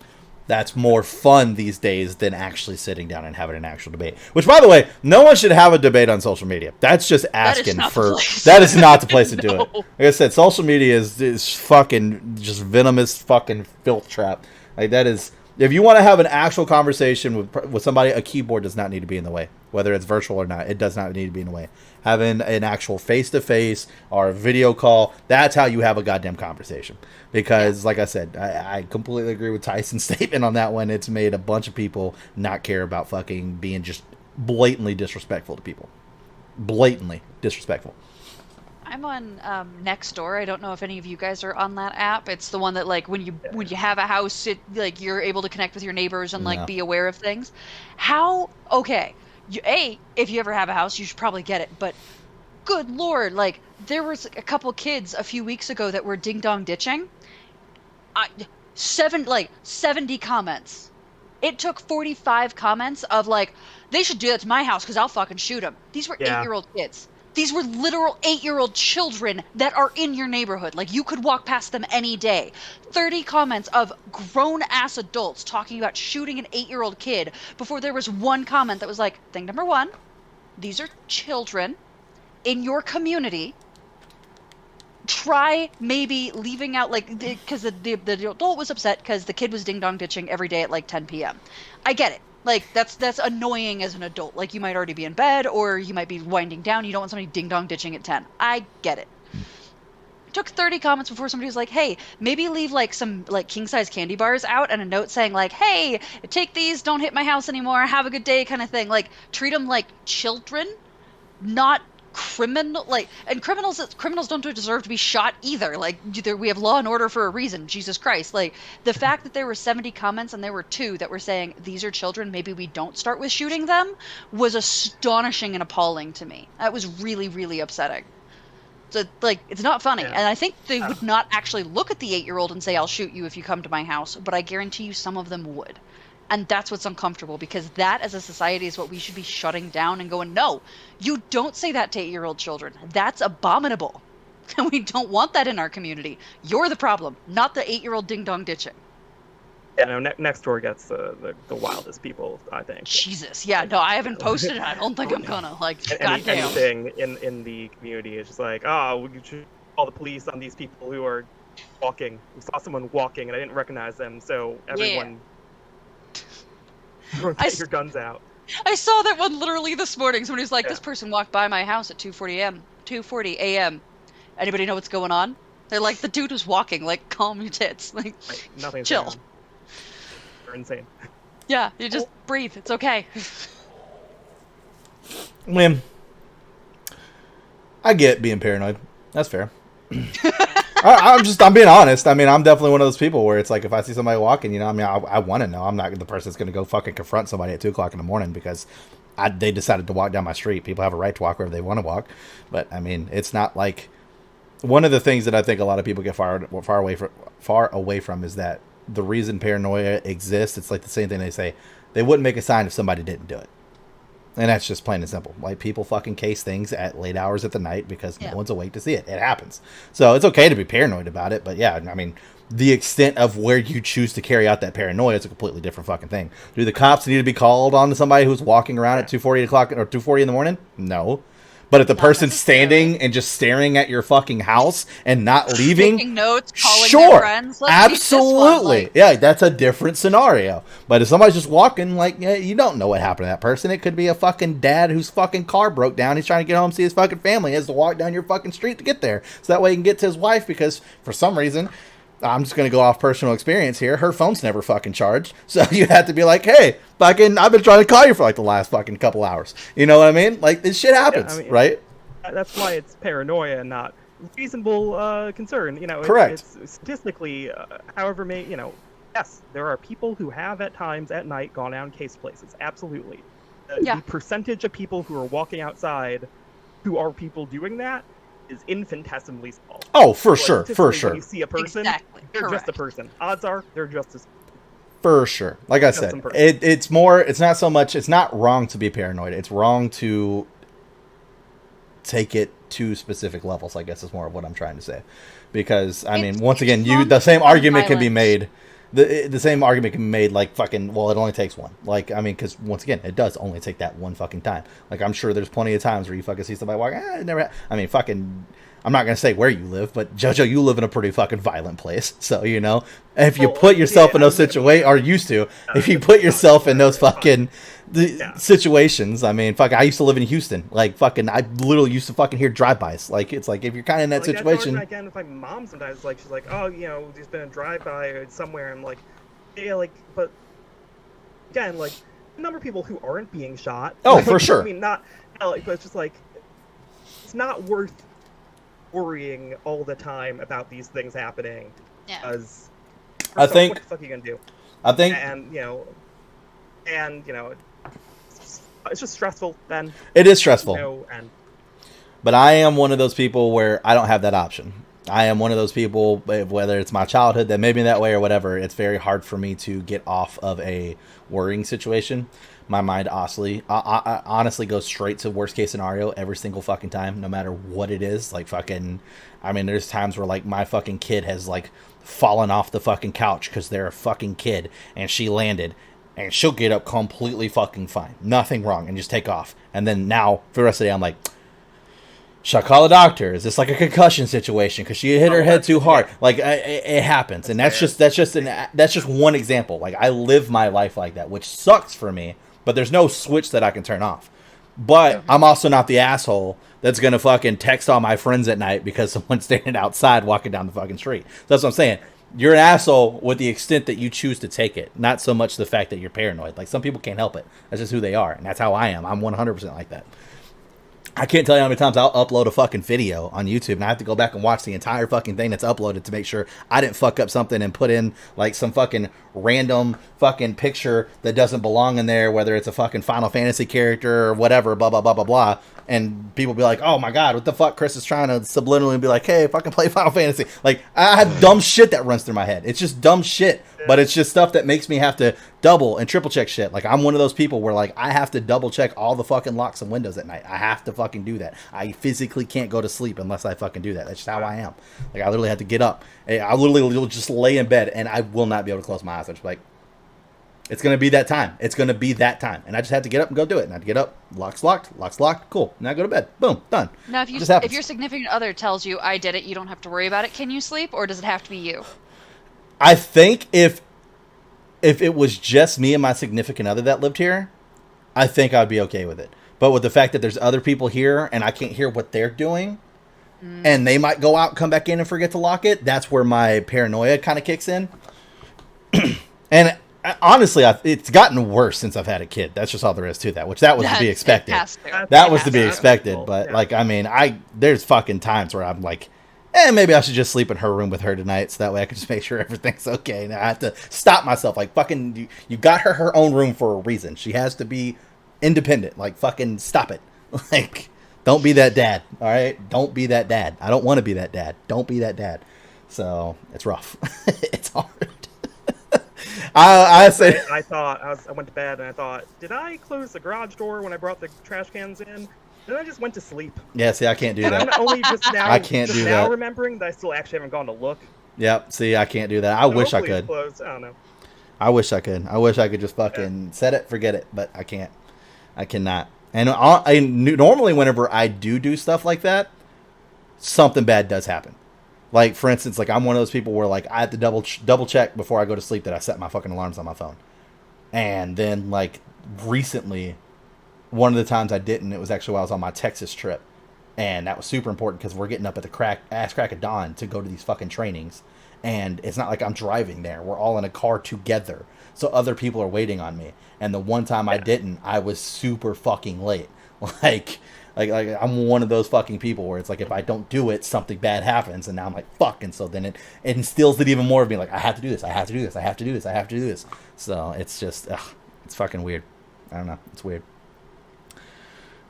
That's more fun these days than actually sitting down and having an actual debate. Which, by the way, no one should have a debate on social media. That's just asking not the for. place. That is not the place to do it. No. Like I said, social media is fucking just venomous fucking filth trap. Like that is. If you want to have an actual conversation with somebody, a keyboard does not need to be in the way. Whether it's virtual or not, it does not need to be in the way. Having an actual face-to-face or a video call, that's how you have a goddamn conversation. Because, like I said, I completely agree with Tyson's statement on that one. It's made a bunch of people not care about fucking being just blatantly disrespectful to people. Blatantly disrespectful. I'm on Nextdoor. I don't know if any of you guys are on that app. It's the one that like when you have a house, like you're able to connect with your neighbors and like No. be aware of things. How okay? If you ever have a house, you should probably get it. But good lord, like there was a couple kids a few weeks ago that were ding dong ditching. 70 comments. It took 45 comments of like they should do that to my house because I'll fucking shoot them. These were Yeah. 8-year-old kids. These were literal 8-year-old children that are in your neighborhood. Like, you could walk past them any day. 30 comments of grown-ass adults talking about shooting an 8-year-old kid before there was one comment that was like, thing number one, these are children in your community. Try maybe leaving out, like, because the adult was upset because the kid was ding-dong ditching every day at, like, 10 p.m. I get it. Like, that's annoying as an adult. Like, you might already be in bed, or you might be winding down. You don't want somebody ding-dong ditching at 10. I get it. It took 30 comments before somebody was like, hey, maybe leave, like, some, like, king-size candy bars out and a note saying, like, hey, take these, don't hit my house anymore, have a good day kind of thing. Like, treat them like children, not criminal, like, and criminals don't deserve to be shot either. Like, we have law and order for a reason. Jesus Christ. Like, the fact that there were 70 comments and there were 2 that were saying these are children, maybe we don't start with shooting them, was astonishing and appalling to me. That was really, really upsetting. So, like, it's not funny. Yeah. And I think they would not actually look at the 8-year-old and say, I'll shoot you if you come to my house, but I guarantee you some of them would. And that's what's uncomfortable, because that, as a society, is what we should be shutting down and going, no, you don't say that to 8-year-old children. That's abominable. And we don't want that in our community. You're the problem, not the 8-year-old ding-dong ditching. Yeah, no, next door gets the wildest people, I think. Jesus. Yeah, no, I haven't posted it. I don't think I'm gonna. Like, goddamn. Anything in the community is just like, oh, we should call the police on these people who are walking. We saw someone walking and I didn't recognize them, so everyone... Get your guns out. I saw that one literally this morning. Somebody was like, Yeah. this person walked by my house at 2:40 a.m. Anybody know what's going on? They're like, the dude was walking. Like, calm your tits. Like, Nothing's chill. going on. They're insane. Yeah, you just breathe. It's okay. I mean, I get being paranoid. That's fair. I'm being honest. I mean, I'm definitely one of those people where it's like, if I see somebody walking, I want to know. I'm not the person that's going to go fucking confront somebody at 2:00 in the morning because they decided to walk down my street. People have a right to walk wherever they want to walk. But I mean, it's not like, one of the things that I think a lot of people get far away from is that the reason paranoia exists. It's like the same thing they say. They wouldn't make a sign if somebody didn't do it. And that's just plain and simple. Like, people fucking case things at late hours at the night because no one's awake to see it. It happens. So it's okay to be paranoid about it. But yeah, I mean, the extent of where you choose to carry out that paranoia is a completely different fucking thing. Do the cops need to be called on to somebody who's walking around at 2:40 o'clock or 2:40 in the morning? No. But if the Not person's necessarily. standing and just staring at your fucking house and not leaving, Taking notes, calling sure, their friends. Let's keep this one, absolutely, like- yeah, that's a different scenario. But if somebody's just walking, like, yeah, you don't know what happened to that person. It could be a fucking dad whose fucking car broke down. He's trying to get home, see his fucking family. He has to walk down your fucking street to get there, so that way he can get to his wife. Because for some reason, I'm just gonna go off personal experience here, her phone's never fucking charged, so you have to be like, hey, fucking, I've been trying to call you for like the last fucking couple hours. You know what I mean? Like, this shit happens, I mean, right? That's why it's paranoia and not reasonable concern. You know, Correct. It's statistically, however yes, there are people who have at times at night gone down case places. Absolutely. Yeah. The percentage of people who are walking outside who are people doing that is infinitesimally small. Oh, for Like, sure, for statistically, sure. When you see a person, Exactly, they're just a correct. person. Odds are they're just as For sure. Like I said, some person. it's more, it's not so much, it's not wrong to be paranoid. It's wrong to take it to specific levels, I guess is more of what I'm trying to say. Because, I mean, once again, the same argument can be made. The same argument can be made, like, fucking, well, it only takes one. Like, I mean, because, once again, it does only take that one fucking time. Like, I'm sure there's plenty of times where you fucking see somebody walking, it never I mean, fucking, I'm not going to say where you live, but JoJo, you live in a pretty fucking violent place. So, you know, if you put yourself in those situations, or used to, if you put yourself in those fucking situations, I mean, fuck, I used to live in Houston. Like, fucking, I literally used to fucking hear drive-bys. Like, it's like, if you're kind of in that like, situation. Again, with my mom sometimes, like, she's like, oh, you know, there's been a drive-by somewhere. I'm like, yeah, like, but again, like, the number of people who aren't being shot. Oh, like, for sure. I mean, not, like, but it's just like, it's not worth worrying all the time about these things happening. Yeah. Because I think, what the fuck are you gonna do? I think, And it's just stressful then. it is stressful. You know, and But I am one of those people where I don't have that option. I am one of those people, whether it's my childhood that made me that way or whatever, it's very hard for me to get off of a worrying situation. My mind I honestly goes straight to worst case scenario every single fucking time, no matter what it is. Like, fucking, I mean, there's times where, like, my fucking kid has, like, fallen off the fucking couch because they're a fucking kid and she landed. And she'll get up completely fucking fine. Nothing wrong. And just take off. And then now, for the rest of the day, I'm like, should I call a doctor? Is this like a concussion situation? Because she hit her head too hard. Like, it happens. And that's just one example. Like, I live my life like that, which sucks for me. But there's no switch that I can turn off. But I'm also not the asshole that's going to fucking text all my friends at night because someone's standing outside walking down the fucking street. So that's what I'm saying. You're an asshole with the extent that you choose to take it, not so much the fact that you're paranoid. Like, some people can't help it. That's just who they are, and that's how I am. I'm 100% like that. I can't tell you how many times I'll upload a fucking video on YouTube, and I have to go back and watch the entire fucking thing that's uploaded to make sure I didn't fuck up something and put in, like, some fucking random fucking picture that doesn't belong in there, whether it's a fucking Final Fantasy character or whatever, blah, blah, blah, blah, blah. And people be like, oh my god, what the fuck? Chris is trying to subliminally be like, hey, fucking play Final Fantasy. Like, I have dumb shit that runs through my head. It's just dumb shit, but it's just stuff that makes me have to double and triple check shit. Like, I'm one of those people where, like, I have to double check all the fucking locks and windows at night. I have to fucking do that. I physically can't go to sleep unless I fucking do that. That's just how I am. Like, I literally have to get up. I literally will just lay in bed and I will not be able to close my eyes. I'm just like, it's going to be that time. It's going to be that time. And I just have to get up and go do it. And I have to get up. Lock's locked. Cool. Now I go to bed. Boom. Done. Now, if your significant other tells you, I did it, you don't have to worry about it, can you sleep? Or does it have to be you? I think if it was just me and my significant other that lived here, I think I'd be okay with it. But with the fact that there's other people here and I can't hear what they're doing, and they might go out, come back in and forget to lock it, that's where my paranoia kind of kicks in. And honestly, it's gotten worse since I've had a kid. That's just all there is to that, which that was to be expected. That was to be expected. But, like, I mean, there's fucking times where I'm like, maybe I should just sleep in her room with her tonight, so that way I can just make sure everything's okay. And I have to stop myself. Like, fucking, you got her own room for a reason. She has to be independent. Like, fucking stop it. Like, don't be that dad, all right? Don't be that dad. I don't want to be that dad. Don't be that dad. So, it's rough. It's hard. I went to bed and I thought, did I close the garage door when I brought the trash cans in? Then I just went to sleep. Yeah, see, I can't do that. And I'm only just now, I can't do that. Remembering that I still actually haven't gone to look. Yep, see, I can't do that. I wish I could. Closed. I don't know. I wish I could. I wish I could just fucking set it, forget it, but I can't. I cannot. And normally whenever I do stuff like that, something bad does happen. Like, for instance, like I'm one of those people where like I have to double check before I go to sleep that I set my fucking alarms on my phone. And then like recently, one of the times I didn't, it was actually while I was on my Texas trip. And that was super important because we're getting up at the ass crack of dawn to go to these fucking trainings. And it's not like I'm driving there. We're all in a car together. So other people are waiting on me. And the one time I didn't, I was super fucking late. Like I'm one of those fucking people where it's like if I don't do it, something bad happens. And now I'm like, fuck. And so then it instills it even more of me like, I have to do this. I have to do this. I have to do this. I have to do this. So it's just, it's fucking weird. I don't know. It's weird.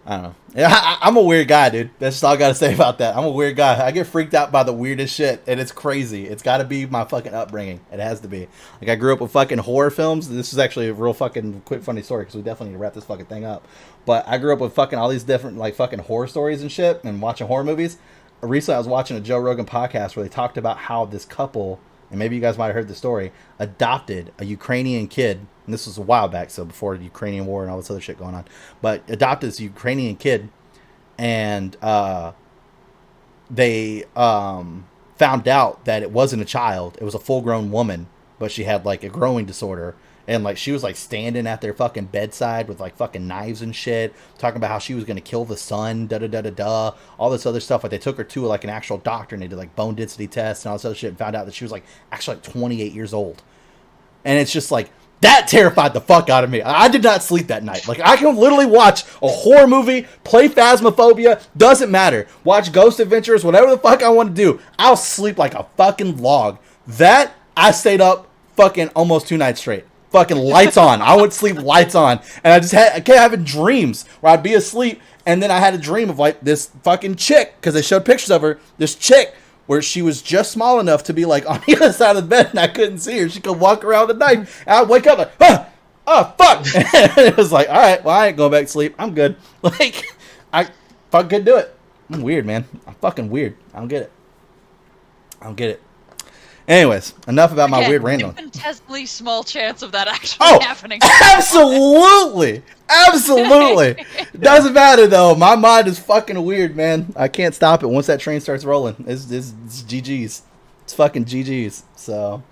I don't know. Yeah, I'm a weird guy, dude. That's just all I got to say about that. I'm a weird guy. I get freaked out by the weirdest shit, and it's crazy. It's got to be my fucking upbringing. It has to be. Like, I grew up with fucking horror films. This is actually a real fucking quick funny story, because we definitely need to wrap this fucking thing up. But I grew up with fucking all these different, like, fucking horror stories and shit, and watching horror movies. Recently, I was watching a Joe Rogan podcast where they talked about how this couple, and maybe you guys might have heard the story, adopted a Ukrainian kid. And this was a while back, so before the Ukrainian war and all this other shit going on. But adopted this Ukrainian kid, and they found out that it wasn't a child. It was a full-grown woman, but she had, like, a growing disorder. And, like, she was, like, standing at their fucking bedside with, like, fucking knives and shit, talking about how she was going to kill the son, da-da-da-da-da, all this other stuff. Like, they took her to, like, an actual doctor, and they did, like, bone density tests and all this other shit, and found out that she was, like, actually, like, 28 years old. And it's just, like, that terrified the fuck out of me. I did not sleep that night. Like, I can literally watch a horror movie, play Phasmophobia, doesn't matter. Watch Ghost Adventures, whatever the fuck I want to do. I'll sleep like a fucking log. That, I stayed up fucking almost 2 nights straight. Fucking lights on. I would sleep lights on. And I kept having dreams where I'd be asleep, and then I had a dream of, like, this fucking chick, because they showed pictures of her, this chick, where she was just small enough to be, like, on the other side of the bed, and I couldn't see her. She could walk around at night, and I'd wake up like, oh, fuck. And it was like, all right, well, I ain't going back to sleep. I'm good. Like, I fucking couldn't do it. I'm weird, man. I'm fucking weird. I don't get it. I don't get it. Anyways, enough about my weird random. Infinitesimally small chance of that actually happening. Absolutely. Absolutely. Doesn't matter, though. My mind is fucking weird, man. I can't stop it once that train starts rolling. It's GG's. It's fucking GG's. So,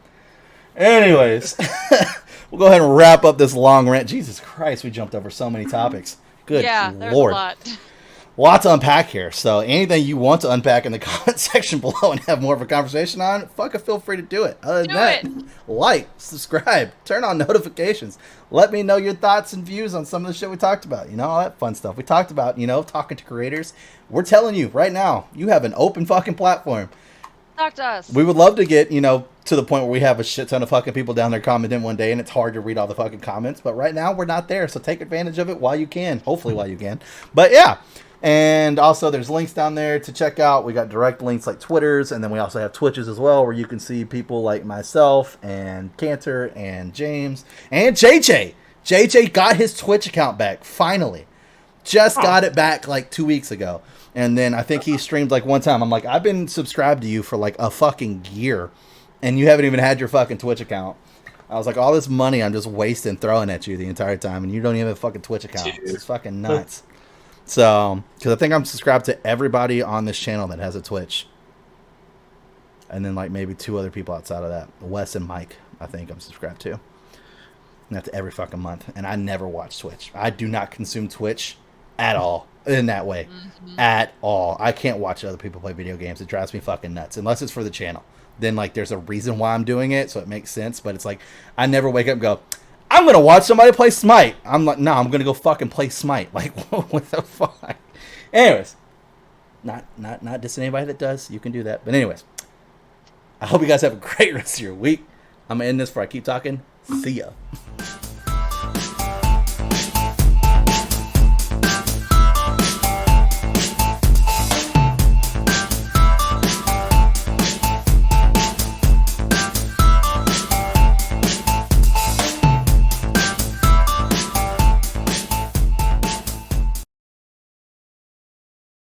anyways, we'll go ahead and wrap up this long rant. Jesus Christ, we jumped over so many topics. Good there's Lord. A lot. Lot to unpack here. So anything you want to unpack in the comment section below and have more of a conversation on, fucking feel free to do it. Other than that, like, subscribe, turn on notifications. Let me know your thoughts and views on some of the shit we talked about. You know, all that fun stuff. We talked about, you know, talking to creators. We're telling you right now, you have an open fucking platform. Talk to us. We would love to get, you know, to the point where we have a shit ton of fucking people down there commenting one day, and it's hard to read all the fucking comments. But right now, we're not there. So take advantage of it while you can. Hopefully while you can. But yeah. And also, there's links down there to check out. We got direct links like Twitters, and then we also have Twitches as well, where you can see people like myself and Canter and James and JJ. JJ got his Twitch account back, finally. Just got it back like 2 weeks ago. And then I think he streamed like one time. I'm like, I've been subscribed to you for like a fucking year, and you haven't even had your fucking Twitch account. I was like, all this money I'm just wasting throwing at you the entire time, and you don't even have a fucking Twitch account. It's fucking nuts. So, because I think I'm subscribed to everybody on this channel that has a Twitch. And then, like, maybe 2 other people outside of that. Wes and Mike, I think I'm subscribed to. And that's every fucking month. And I never watch Twitch. I do not consume Twitch at all in that way. Mm-hmm. At all. I can't watch other people play video games. It drives me fucking nuts. Unless it's for the channel. Then, like, there's a reason why I'm doing it, so it makes sense. But it's like, I never wake up and go, I'm going to watch somebody play Smite. I'm like, no, I'm going to go fucking play Smite. Like, what the fuck? Anyways. Not dissing anybody that does. You can do that. But anyways. I hope you guys have a great rest of your week. I'm going to end this before I keep talking. See ya.